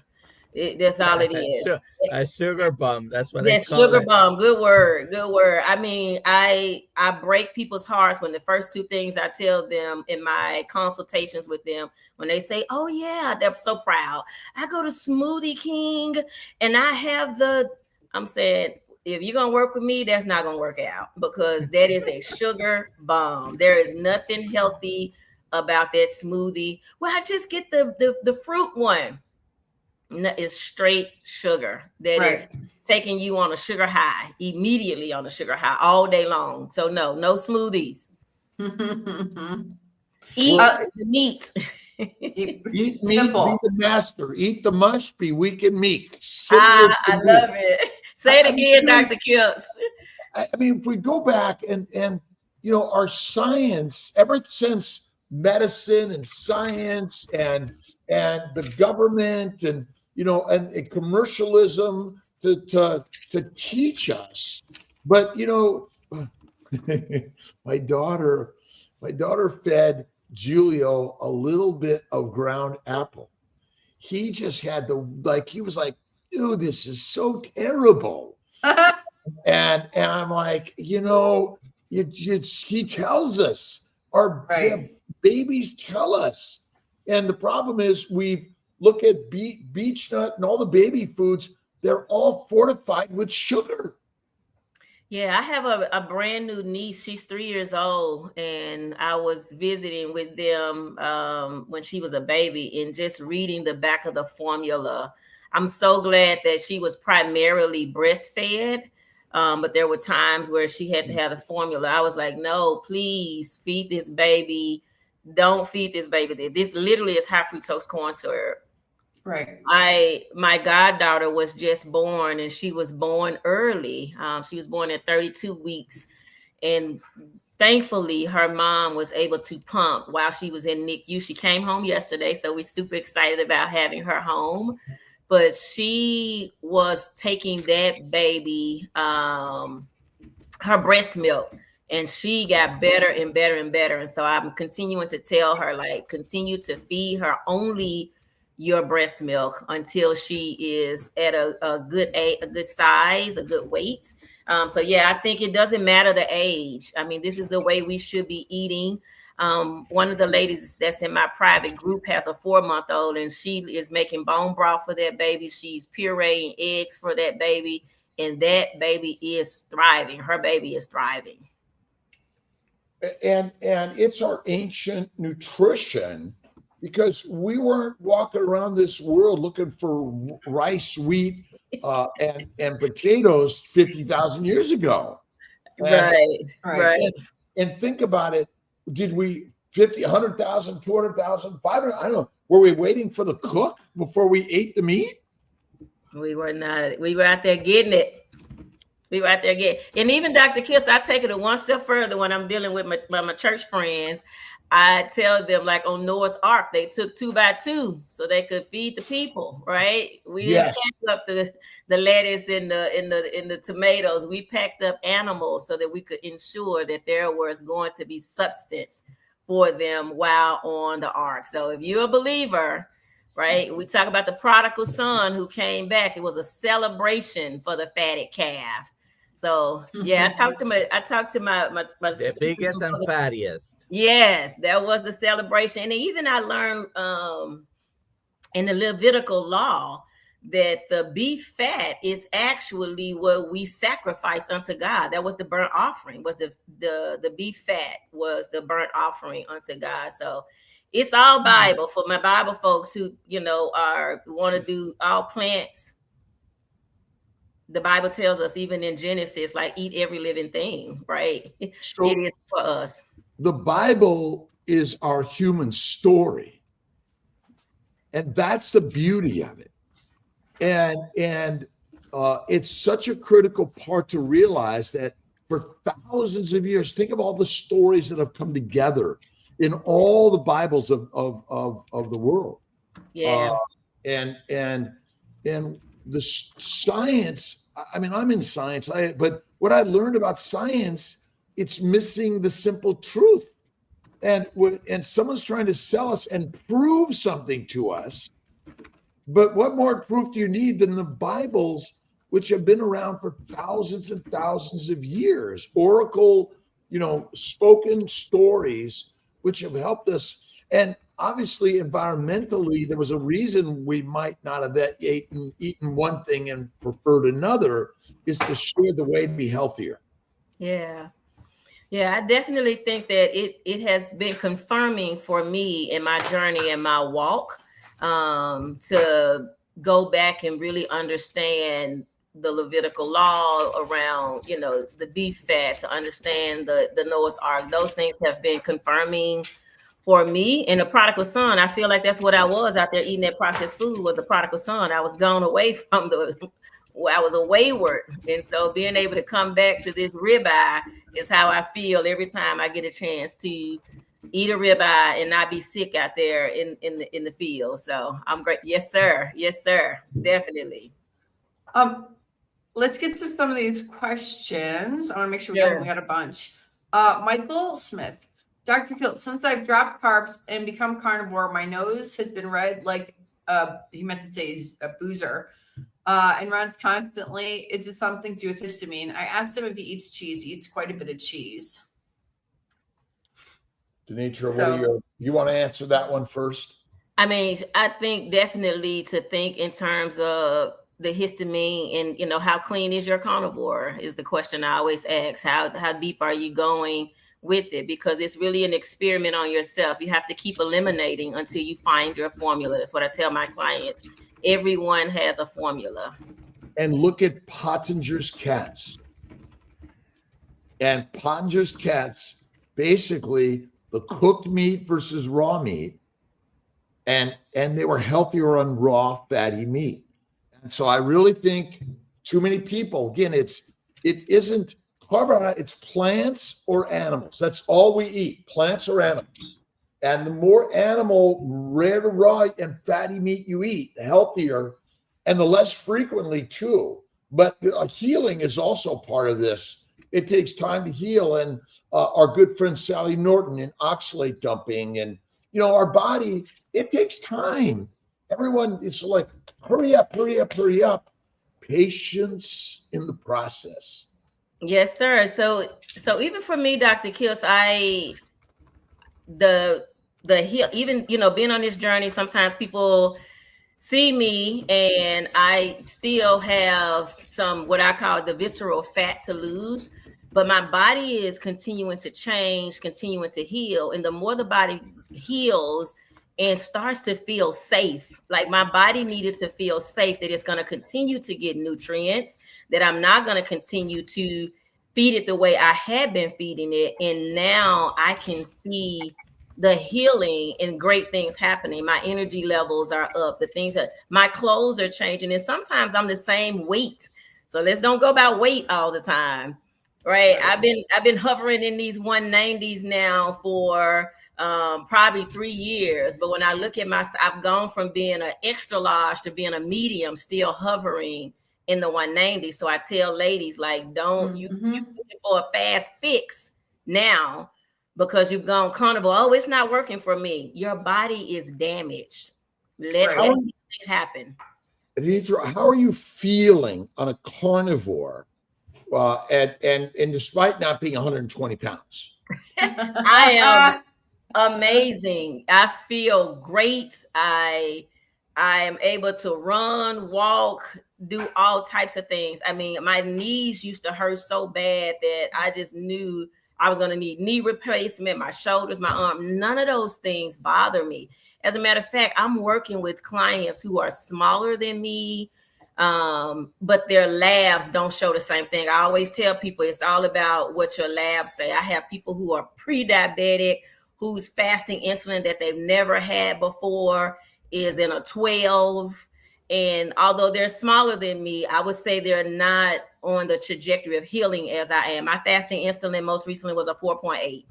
That's all it is. A sugar bomb. That's what they call it. Sugar bomb. Good word. Good word. I mean, I break people's hearts when the first two things I tell them in my consultations with them, when they say, oh yeah, they're so proud. I go to Smoothie King and I have I'm saying, if you're going to work with me, that's not going to work out, because that is a sugar bomb. There is nothing healthy about that smoothie. Well, I just get the fruit one. No, it's straight sugar that is taking you on a sugar high, immediately on a sugar high all day long. So no smoothies. Eat meat. Eat meat, simple. Be the master. Eat the mush, be weak and meek. I love it. Say it again, Dr. Kills. I mean, if we go back and our science, ever since medicine and science and the government and and commercialism to teach us. But my daughter fed Julio a little bit of ground apple. He just had he was like, dude, this is so terrible. And I'm like, he tells us, our babies tell us. And the problem is we look at beech nut and all the baby foods, they're all fortified with sugar. Yeah, I have a brand new niece. She's 3 years old, and I was visiting with them when she was a baby and just reading the back of the formula. I'm so glad that she was primarily breastfed, but there were times where she had to have the formula. I was like, no, please feed this baby. Don't feed this baby. This literally is high fructose corn syrup. Right. My goddaughter was just born, and she was born early. She was born at 32 weeks. And thankfully, her mom was able to pump while she was in NICU. She came home yesterday, so we're super excited about having her home. But she was taking that baby, her breast milk, and she got better and better and better. And so I'm continuing to tell her, continue to feed her only your breast milk until she is at a good size, a good weight. So yeah, I think it doesn't matter the age. I mean, this is the way we should be eating. One of the ladies that's in my private group has a 4-month-old, and she is making bone broth for that baby. She's pureeing eggs for that baby, and that baby is thriving. Her baby is thriving. And it's our ancient nutrition, because we weren't walking around this world looking for rice, wheat, and potatoes 50,000 years ago. Right. And think about it. Did we 50, 100,000, 200,000, 500? I don't know. Were we waiting for the cook before we ate the meat? We were not. We were out there getting it. And even Dr. Kiss, I take it one step further when I'm dealing with my church friends. I tell them, like on Noah's Ark, they took 2 by 2 so they could feed the people, right? We didn't pack up the lettuce and the tomatoes. We packed up animals so that we could ensure that there was going to be substance for them while on the ark. So if you're a believer, right, we talk about the prodigal son who came back. It was a celebration for the fatted calf. So yeah, I talked to my the biggest and fattiest. Yes, that was the celebration. And even I learned in the Levitical law that the beef fat is actually what we sacrifice unto God. That was the burnt offering. Was the beef fat was the burnt offering unto God. So it's all Bible for my Bible folks who want to do all plants. The Bible tells us, even in Genesis, eat every living thing, right? So it is for us. The Bible is our human story. And that's the beauty of it. And it's such a critical part to realize that for thousands of years, think of all the stories that have come together in all the Bibles of the world. Yeah. And the science, I mean, I'm in science, but what I learned about science, it's missing the simple truth. And someone's trying to sell us and prove something to us. But what more proof do you need than the Bibles, which have been around for thousands and thousands of years? Oracle, spoken stories, which have helped us. And obviously, environmentally, there was a reason we might not have eaten one thing and preferred another, is to share the way to be healthier. Yeah. Yeah, I definitely think that it has been confirming for me in my journey and my walk to go back and really understand the Levitical law around, the beef fat, to understand the Noah's Ark. Those things have been confirming for me. And the prodigal son, I feel like that's what I was out there eating that processed food, was the prodigal son. I was gone away from I was a wayward. And so being able to come back to this ribeye is how I feel every time I get a chance to eat a ribeye and not be sick out there in the field. So I'm great. Yes, sir. Yes, sir. Definitely. Let's get to some of these questions. I want to make sure we Sure. got a bunch. Michael Smith, Dr. Kilt, since I've dropped carbs and become carnivore, my nose has been red like he meant to say he's a boozer, and runs constantly. Is this something to do with histamine? I asked him if he eats cheese. He eats quite a bit of cheese. DiNitra, So- you want to answer that one first? I mean, I think definitely to think in terms of the histamine and, you know, how clean is your carnivore is the question I always ask. How deep are you going with it? Because it's really an experiment on yourself. You have to keep eliminating until you find your formula. That's what I tell my clients. Everyone has a formula. And look at Pottinger's cats. And Pottinger's cats, basically the cooked meat versus raw meat, and they were healthier on raw fatty meat. And so I really think too many people, again, it isn't carbohydrate, it's plants or animals. That's all we eat, plants or animals. And the more animal, rare to raw and fatty meat you eat, the healthier, and the less frequently too. But healing is also part of this. It takes time to heal. And our good friend Sally Norton in oxalate dumping, and you know, our body, it takes time. Everyone, it's like, hurry up, hurry up, hurry up. Patience in the process. Yes, sir. So even for me, Dr. Kills, the heal, even, you know, being on this journey, sometimes people see me and I still have some, what I call the visceral fat to lose, but my body is continuing to change, continuing to heal. And the more the body heals and starts to feel safe, like my body needed to feel safe that it's going to continue to get nutrients, that I'm not going to continue to feed it the way I had been feeding it. And now I can see the healing and great things happening. My energy levels are up. The things that my clothes are changing. And sometimes I'm the same weight. So let's don't go about weight all the time. Right. I've been hovering in these 190s now for probably 3 years. But when I look at I've gone from being an extra large to being a medium, still hovering in the 190s. So I tell ladies, like, don't you looking for a fast fix now because you've gone carnivore. Oh, it's not working for me. Your body is damaged. Let it happen. DiNitra, how are you feeling on a carnivore? And despite not being 120 pounds? I am amazing. I feel great. I am able to run, walk, do all types of things. I mean, my knees used to hurt so bad that I just knew I was going to need knee replacement, my shoulders, my arm. None of those things bother me. As a matter of fact, I'm working with clients who are smaller than me, but their labs don't show the same thing. I always tell people it's all about what your labs say. I have people who are pre-diabetic, whose fasting insulin that they've never had before is in a 12. And although they're smaller than me, I would say they're not on the trajectory of healing as I am. My fasting insulin most recently was a 4.8,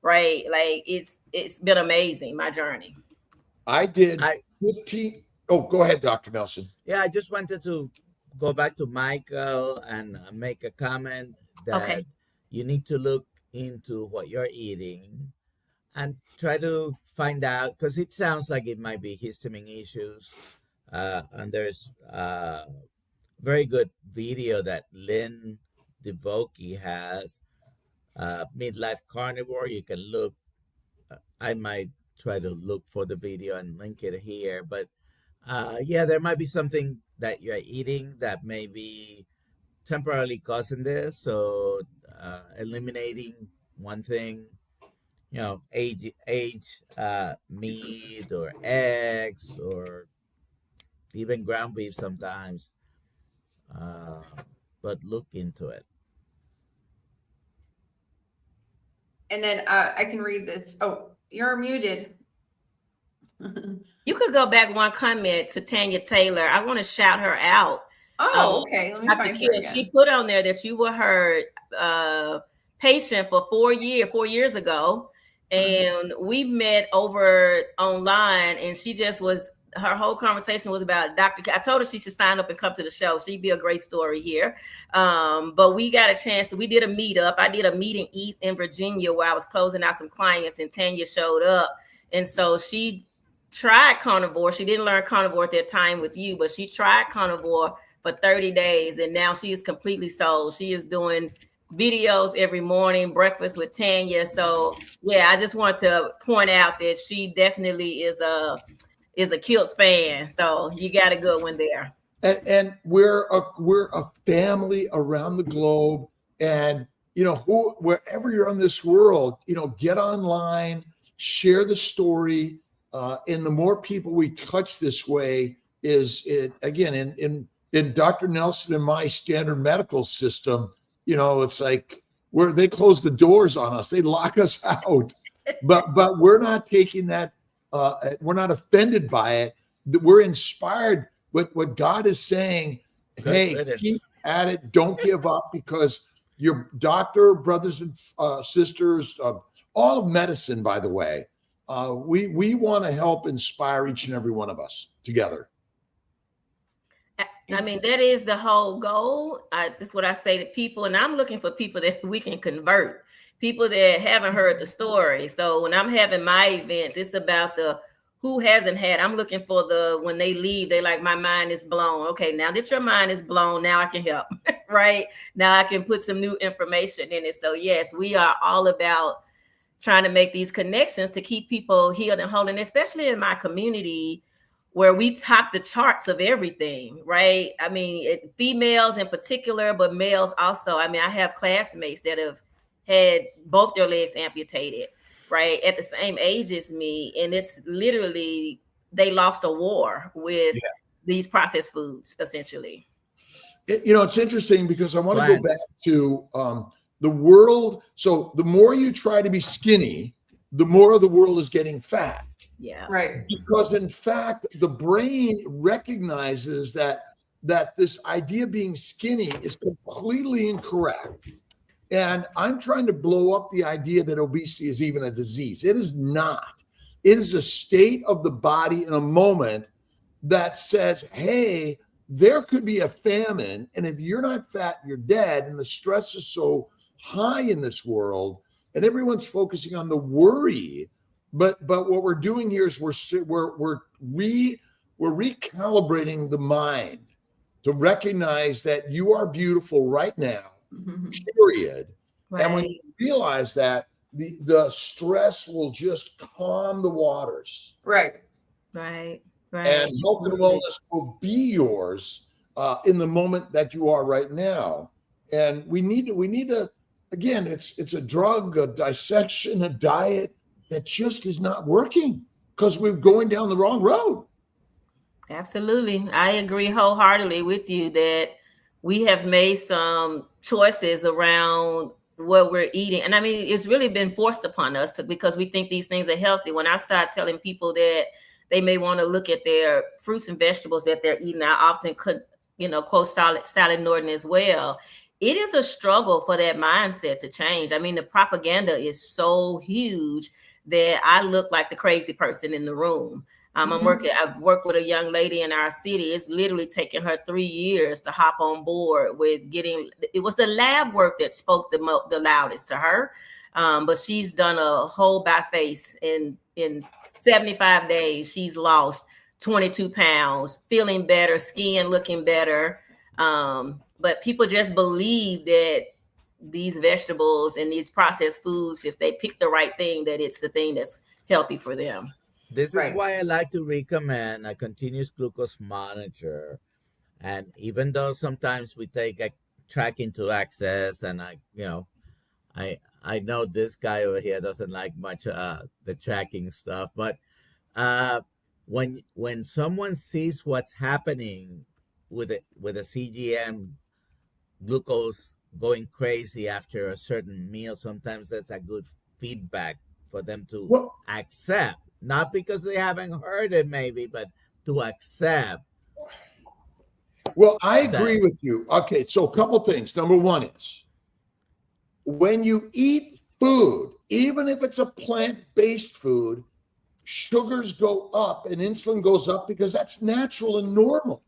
right? Like it's been amazing, my journey. I did 15. Oh, go ahead, Dr. Nelson. Yeah, I just wanted to go back to Michael and make a comment that you need to look into what you're eating and try to find out, because it sounds like it might be histamine issues. And there's a very good video that Lynn DeVokie has, Midlife Carnivore. You can look. I might try to look for the video and link it here. But yeah, there might be something that you're eating that may be temporarily causing this. So eliminating one thing, you know, age meat or eggs or even ground beef sometimes, but look into it. And then I can read this. Oh, you're muted. You could go back one comment to Tanya Taylor. I want to shout her out. Oh, okay. Let me find her again. She put on there that you were her patient for 4 years ago. and we met over online, and she just was, her whole conversation was about Dr. I told her she should sign up and come to the show. She'd be a great story here. But we got a chance we did a meetup. I did a meet and eat in Virginia where I was closing out some clients, and Tanya showed up. And so she tried carnivore. She didn't learn carnivore at that time with you, but she tried carnivore for 30 days. And now she is completely sold. She is doing videos every morning, breakfast with Tanya. So yeah, I just want to point out that she definitely is a Kilts fan. So you got a good one there. And we're a family around the globe. And wherever you're in this world, get online, share the story. And the more people we touch this way is it again in Dr. Nelson and my standard medical system. It's like they close the doors on us, they lock us out, but we're not taking that. We're not offended by it. We're inspired with what God is saying. Hey, keep at it. Don't give up, because your doctor, brothers and sisters, all of medicine, by the way, we want to help inspire each and every one of us together. I mean, that is the whole goal. This is what I say to people, and I'm looking for people that we can convert, people that haven't heard the story. So when I'm having my events, it's about the who hasn't had. I'm looking for when they leave, they like, my mind is blown. Okay, now that your mind is blown, now I can help, right? Now I can put some new information in it. So yes, we are all about trying to make these connections to keep people healed and whole, and especially in my community, where we top the charts of everything, right? I mean, females in particular, but males also. I mean, I have classmates that have had both their legs amputated, right, at the same age as me. And it's literally, they lost a war with these processed foods, essentially. It's interesting because I want to go back to the world. So the more you try to be skinny, the more of the world is getting fat. Yeah. Right. Because in fact, the brain recognizes that this idea of being skinny is completely incorrect. And I'm trying to blow up the idea that obesity is even a disease. It is not. It is a state of the body in a moment that says, hey, there could be a famine. And if you're not fat, you're dead. And the stress is so high in this world, and everyone's focusing on the worry. But what we're doing here is we're recalibrating the mind to recognize that you are beautiful right now, period. Right. And when you realize that, the stress will just calm the waters. Right. Right. And health and wellness will be yours in the moment that you are right now. And we need to again, it's a drug, a dissection, a diet that just is not working because we're going down the wrong road. Absolutely. I agree wholeheartedly with you that we have made some choices around what we're eating. And I mean, it's really been forced upon us because we think these things are healthy. When I start telling people that they may want to look at their fruits and vegetables that they're eating, I often could, quote Sally Norton as well. It is a struggle for that mindset to change. I mean, the propaganda is so huge that I look like the crazy person in the room. I've worked with a young lady in our city. It's literally taken her 3 years to hop on board with it was the lab work that spoke the loudest to her. But she's done a whole by face in 75 days. She's lost 22 pounds, feeling better, skin looking better. But people just believe that these vegetables and these processed foods, if they pick the right thing, that it's the thing that's healthy for them. This is why I like to recommend a continuous glucose monitor. And even though sometimes we take a tracking to access, and I know this guy over here doesn't like much the tracking stuff, but when someone sees what's happening with a CGM glucose going crazy after a certain meal, sometimes that's a good feedback for them to accept. Not because they haven't heard it, maybe, but to accept. Well, I agree with you. Okay, so a couple things. Number one is when you eat food even if it's a plant-based food, sugars go up and insulin goes up because that's natural and normal.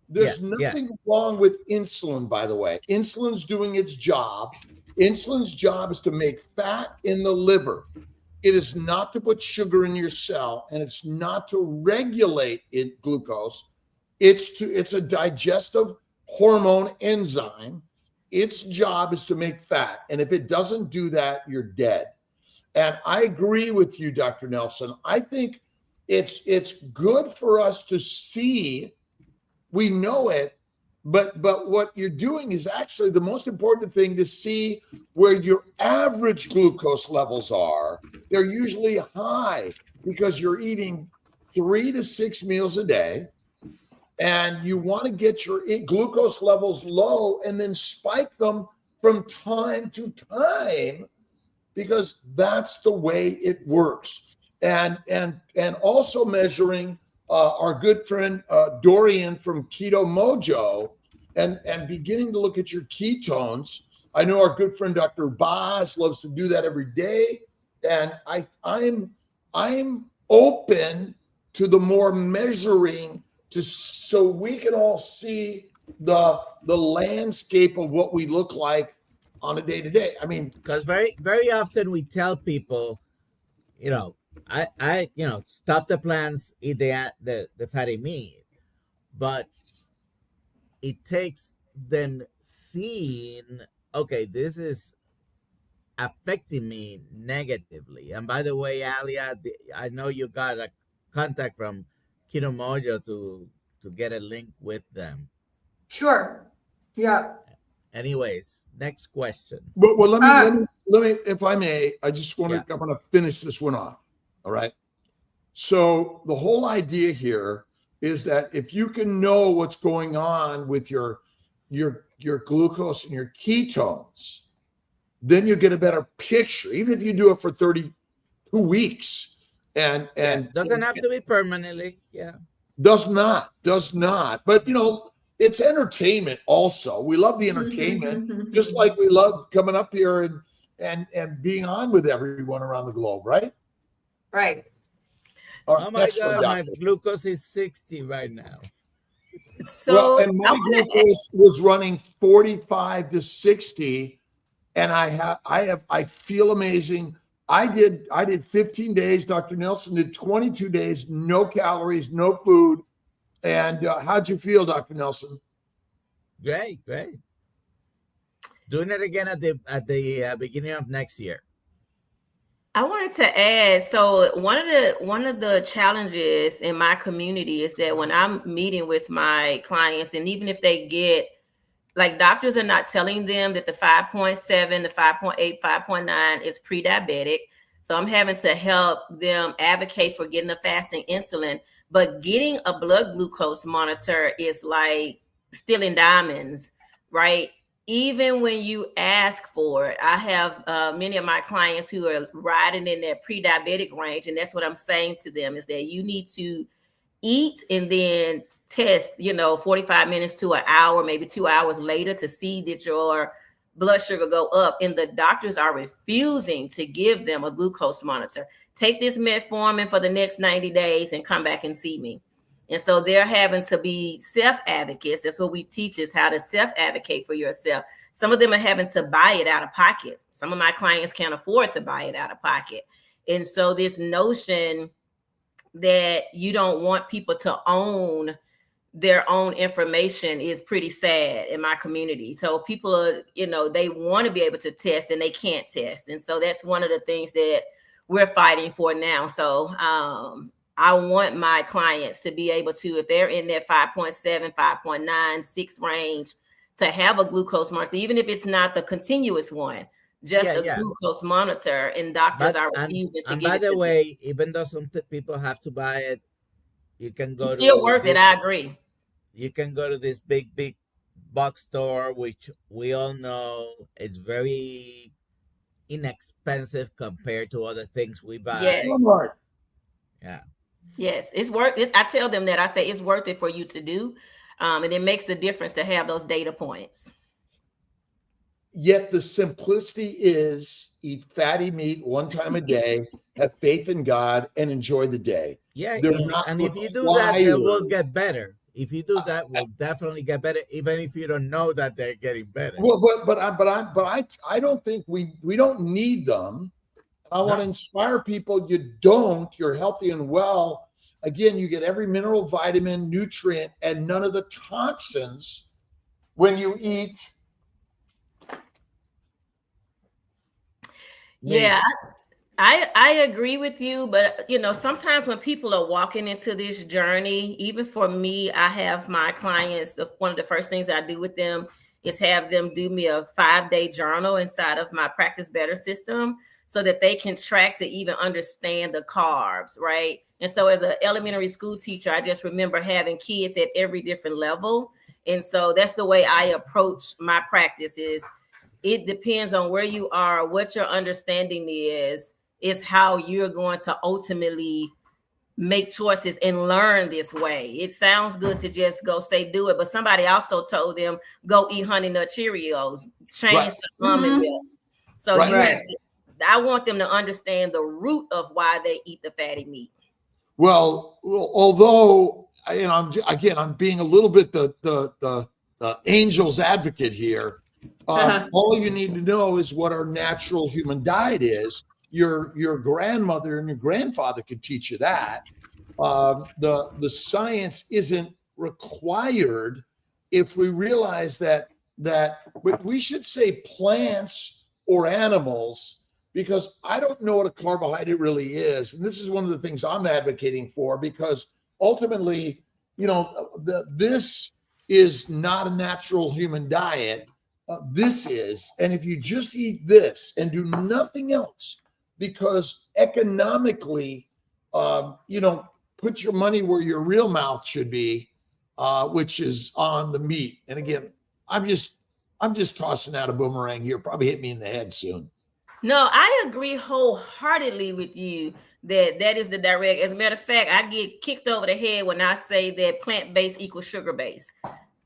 There's nothing wrong with insulin, by the way. Insulin's doing its job. Insulin's job is to make fat in the liver. It is not to put sugar in your cell, and it's not to regulate glucose. It's a digestive hormone enzyme. Its job is to make fat. And if it doesn't do that, you're dead. And I agree with you, Dr. Nelson. I think it's good for us to see. We know it, but what you're doing is actually the most important thing, to see where your average glucose levels are. They're usually high because you're eating 3 to 6 meals a day, and you want to get your glucose levels low and then spike them from time to time, because that's the way it works. And also measuring our good friend Dorian from Keto Mojo, and beginning to look at your ketones. I know our good friend Dr. Boz loves to do that every day, and I'm open to the more measuring, so we can all see the landscape of what we look like on a day-to-day. I mean, because very, very often we tell people, I stop the plants, eat the fatty meat, but it takes them seeing, okay, this is affecting me negatively. And by the way, Alia, I know you got a contact from Keto Mojo to get a link with them. Sure. Yeah. Anyways, next question. Well, let me, if I may, I just want to, I'm going to finish this one off. All right. So the whole idea here is that if you can know what's going on with your glucose and your ketones, then you get a better picture, even if you do it for 32 weeks. And doesn't have to be permanently. Yeah. Does not. But it's entertainment also. We love the entertainment, just like we love coming up here and being on with everyone around the globe, right? Right. Oh my God, my glucose is 60 right now. So and my glucose was running 45 to 60, and I feel amazing. I did 15 days. Dr. Nelson did 22 days, no calories, no food. And how'd you feel, Dr. Nelson? Great. Doing it again at the beginning of next year. I wanted to add, so one of the challenges in my community is that when I'm meeting with my clients, and even if they get, like, doctors are not telling them that the 5.7, the 5.8, 5.9 is pre-diabetic. So I'm having to help them advocate for getting a fasting insulin, but getting a blood glucose monitor is like stealing diamonds, right? Even when you ask for it. I have many of my clients who are riding in that pre-diabetic range, and that's what I'm saying to them, is that you need to eat and then test, 45 minutes to an hour, maybe 2 hours later, to see that your blood sugar go up. And the doctors are refusing to give them a glucose monitor. Take this metformin for the next 90 days and come back and see me. And so they're having to be self-advocates. That's what we teach, is how to self-advocate for yourself. Some of them are having to buy it out of pocket. Some of my clients can't afford to buy it out of pocket. And so this notion that you don't want people to own their own information is pretty sad in my community. So people are, they want to be able to test and they can't test. And so that's one of the things that we're fighting for now. So I want my clients to be able to, if they're in that 5.7, 5.9, 6 range, to have a glucose monitor, even if it's not the continuous one, just a glucose monitor, and doctors are refusing to give it. By the way, even though some people have to buy it, you can go. It's still worth it. I agree. You can go to this big box store, which we all know it's very inexpensive compared to other things we buy. Yes. Yeah. Yes, it's worth it. I tell them that. I say it's worth it for you to do. And it makes the difference to have those data points. Yet the simplicity is eat fatty meat one time a day, have faith in God, and enjoy the day. Yeah, They're not and if you do that, they will required. get better. If you do that, will definitely get better, even if you don't know that they're getting better. Well, I don't think we don't need them. I want to No. inspire people. You don't. You're healthy and well. Again, you get every mineral, vitamin, nutrient, and none of the toxins when you eat. Yeah, meat. I agree with you, but sometimes when people are walking into this journey, even for me, I have my clients, one of the first things I do with them is have them do me a 5-day journal inside of my Practice Better system so that they can track to even understand the carbs, right? And so as an elementary school teacher, I just remember having kids at every different level. And so that's the way I approach my practice is it depends on where you are, what your understanding is how you're going to ultimately make choices and learn this way. It sounds good to just go say do it, but somebody also told them go eat Honey Nut Cheerios, change to almond milk. So I want them to understand the root of why they eat the fatty meat. Well, although I'm being a little bit the angel's advocate here. All you need to know is what our natural human diet is. Your grandmother and your grandfather could teach you that. The science isn't required if we realize that we should say plants or animals, because I don't know what a carbohydrate really is. And this is one of the things I'm advocating for, because ultimately, this is not a natural human diet. This is, and if you just eat this and do nothing else, because economically, put your money where your real mouth should be, which is on the meat. And again, I'm just tossing out a boomerang here. Probably hit me in the head soon. No, I agree wholeheartedly with you that is the direct. As a matter of fact, I get kicked over the head when I say that plant-based equals sugar-based.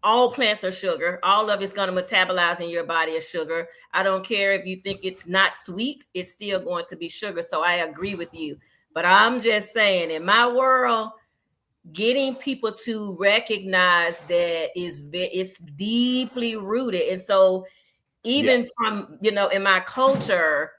All plants are sugar. All of it's going to metabolize in your body as sugar. I don't care if you think it's not sweet, it's still going to be sugar. So I agree with you. But I'm just saying, in my world, getting people to recognize that it's deeply rooted. And so even from, in my culture,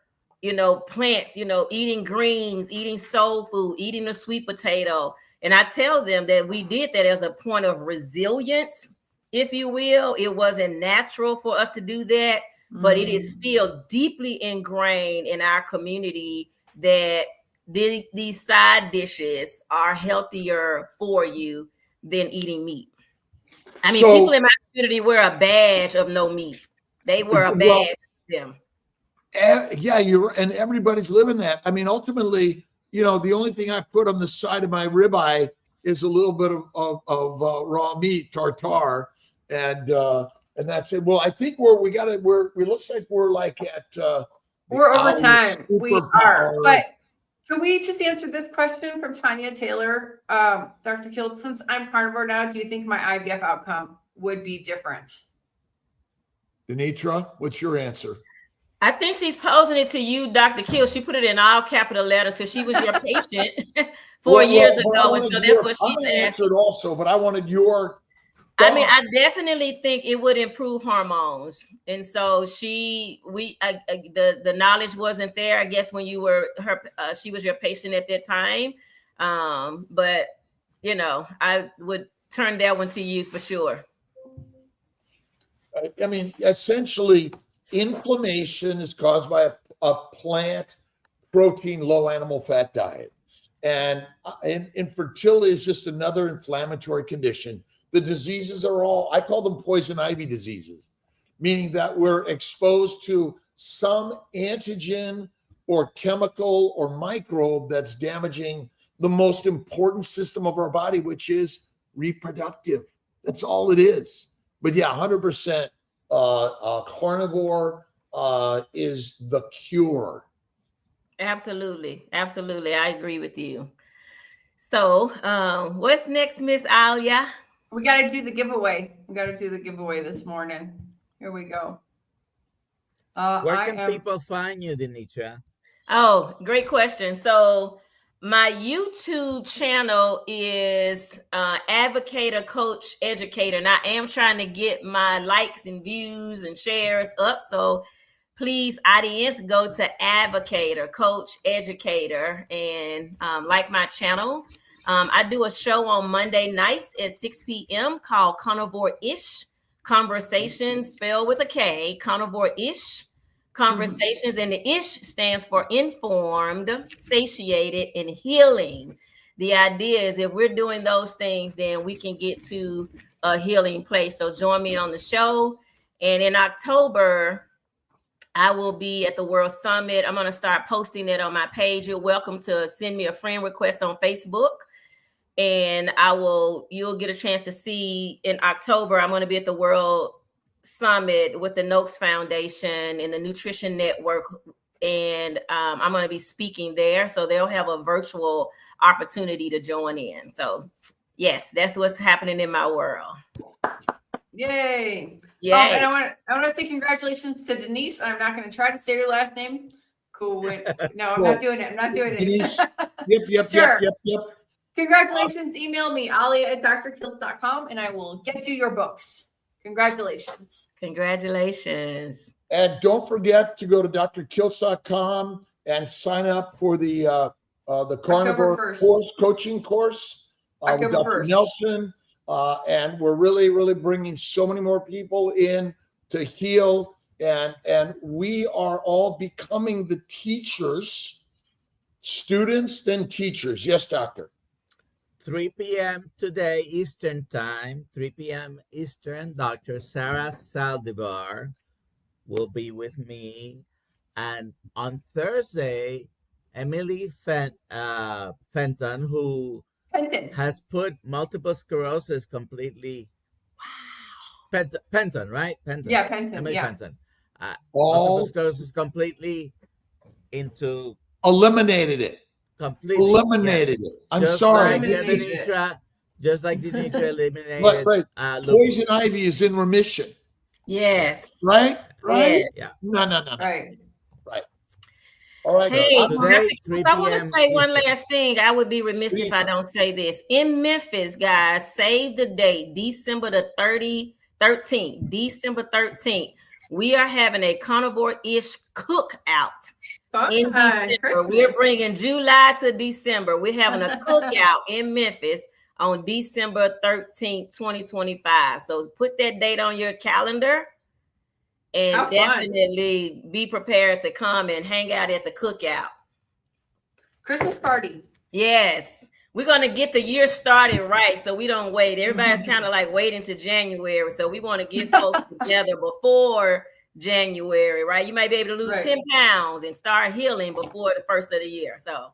plants, eating greens, eating soul food, eating the sweet potato. And I tell them that we did that as a point of resilience, if you will. It wasn't natural for us to do that, but it is still deeply ingrained in our community that these side dishes are healthier for you than eating meat. I mean, people in my community wear a badge of no meat. They wear a badge of them. Yeah, and everybody's living that. I mean, ultimately, the only thing I put on the side of my ribeye is a little bit of raw meat, tartare, and that's it. Well, I think we looks like we're like at we're over time. We are, but can we just answer this question from Tanya Taylor? Dr. Kiel, since I'm carnivore now, do you think my IVF outcome would be different? DiNitra, what's your answer? I think she's posing it to you, Dr. Kiel. She put it in all capital letters because she was your patient 4 years ago. And so that's what she's answered also, but I wanted your I mean, I definitely think it would improve hormones. And so the knowledge wasn't there, I guess, when you were she was your patient at that time. But I would turn that one to you for sure. I mean, essentially, inflammation is caused by a plant protein, low animal fat diet. And infertility is just another inflammatory condition. The diseases are all, I call them poison ivy diseases, meaning that we're exposed to some antigen or chemical or microbe that's damaging the most important system of our body, which is reproductive. That's all it is. But yeah, 100% carnivore is the cure. Absolutely. Absolutely. I agree with you. So what's next, Miss Alia? We got to do the giveaway. We got to do the giveaway this morning. Here we go. Where I can am. people find you, DiNitra? Oh, great question. So my YouTube channel is Advocator, Coach, Educator, and I am trying to get my likes and views and shares up. So please, audience, go to Advocator, Coach, Educator, and like my channel. I do a show on Monday nights at 6 p.m. called Carnivore-ish Conversations, spelled with a K, Carnivore-ish Conversations, and the ish stands for informed, satiated, and healing. The idea is if we're doing those things, then we can get to a healing place. So join me on the show. And in October, I will be at the World Summit. I'm going to start posting it on my page. You're welcome to send me a friend request on Facebook. And you'll get a chance to see in October, I'm going to be at the World Summit with the Noakes Foundation and the Nutrition Network. And I'm going to be speaking there. So they'll have a virtual opportunity to join in. So yes, that's what's happening in my world. Yay. Yay. And I want to say congratulations to Denise. I'm not going to try to say your last name. Cool. No, I'm not doing it. I'm not doing Denise. it. Yep. Sure. Yep. Congratulations. Email me, ali@drkills.com, and I will get you your books. Congratulations. Congratulations. And don't forget to go to drkills.com and sign up for the carnivore course, coaching course with Dr. 1st. Nelson. And we're really bringing so many more people in to heal. And we are all becoming the teachers, students, then teachers. Yes, doctor. 3 p.m. today, Eastern Time, 3 p.m. Eastern. Dr. Sarah Saldivar will be with me. And on Thursday, Emily Fenton, who has put multiple sclerosis completely. Wow. Penton, right? Penton. Yeah, Penton. Emily Yeah. Penton. Multiple sclerosis completely into. Eliminated it. Completely. Eliminated it. I'm just sorry. Like just like DiNitra eliminated. Right. Poison ivy is in remission. Yes. Right? Yes. Yeah. No. Right. All right. Hey, I want to say one Eastern. last thing. I would be remiss if I don't say this. In Memphis, guys, save the date, December the 13th. December 13th. We are having a carnivore-ish cookout in December. We're bringing July to December. We're having a cookout in Memphis on December 13th, 2025. So put that date on your calendar and definitely be prepared to come and hang out at the cookout. Christmas party. Yes. We're going to get the year started right so we don't wait. Everybody's kind of like waiting to January. So we want to get folks together before January, right? You might be able to lose 10 pounds and start healing before the first of the year. So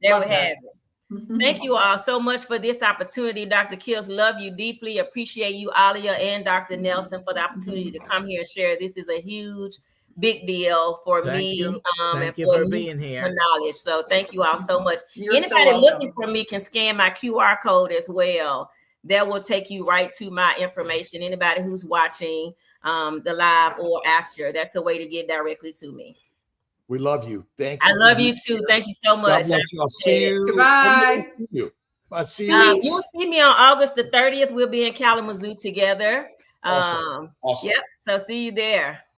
there we have it. Thank you all so much for this opportunity. Dr. Kills, love you deeply. Appreciate you, Alia and Dr. Nelson, for the opportunity to come here and share. This is a huge, big deal for me. Thank you for being here. Knowledge. So thank you all so much. Anybody looking for me can scan my QR code as well. That will take you right to my information. Anybody who's watching the live or after, that's a way to get directly to me. We love you. Thank you. I love you too. Thank you so much. God bless you. I'll see you. Goodbye. I'll see you. You'll see me on August the 30th. We'll be in Kalamazoo together. Awesome. Yep. So see you there.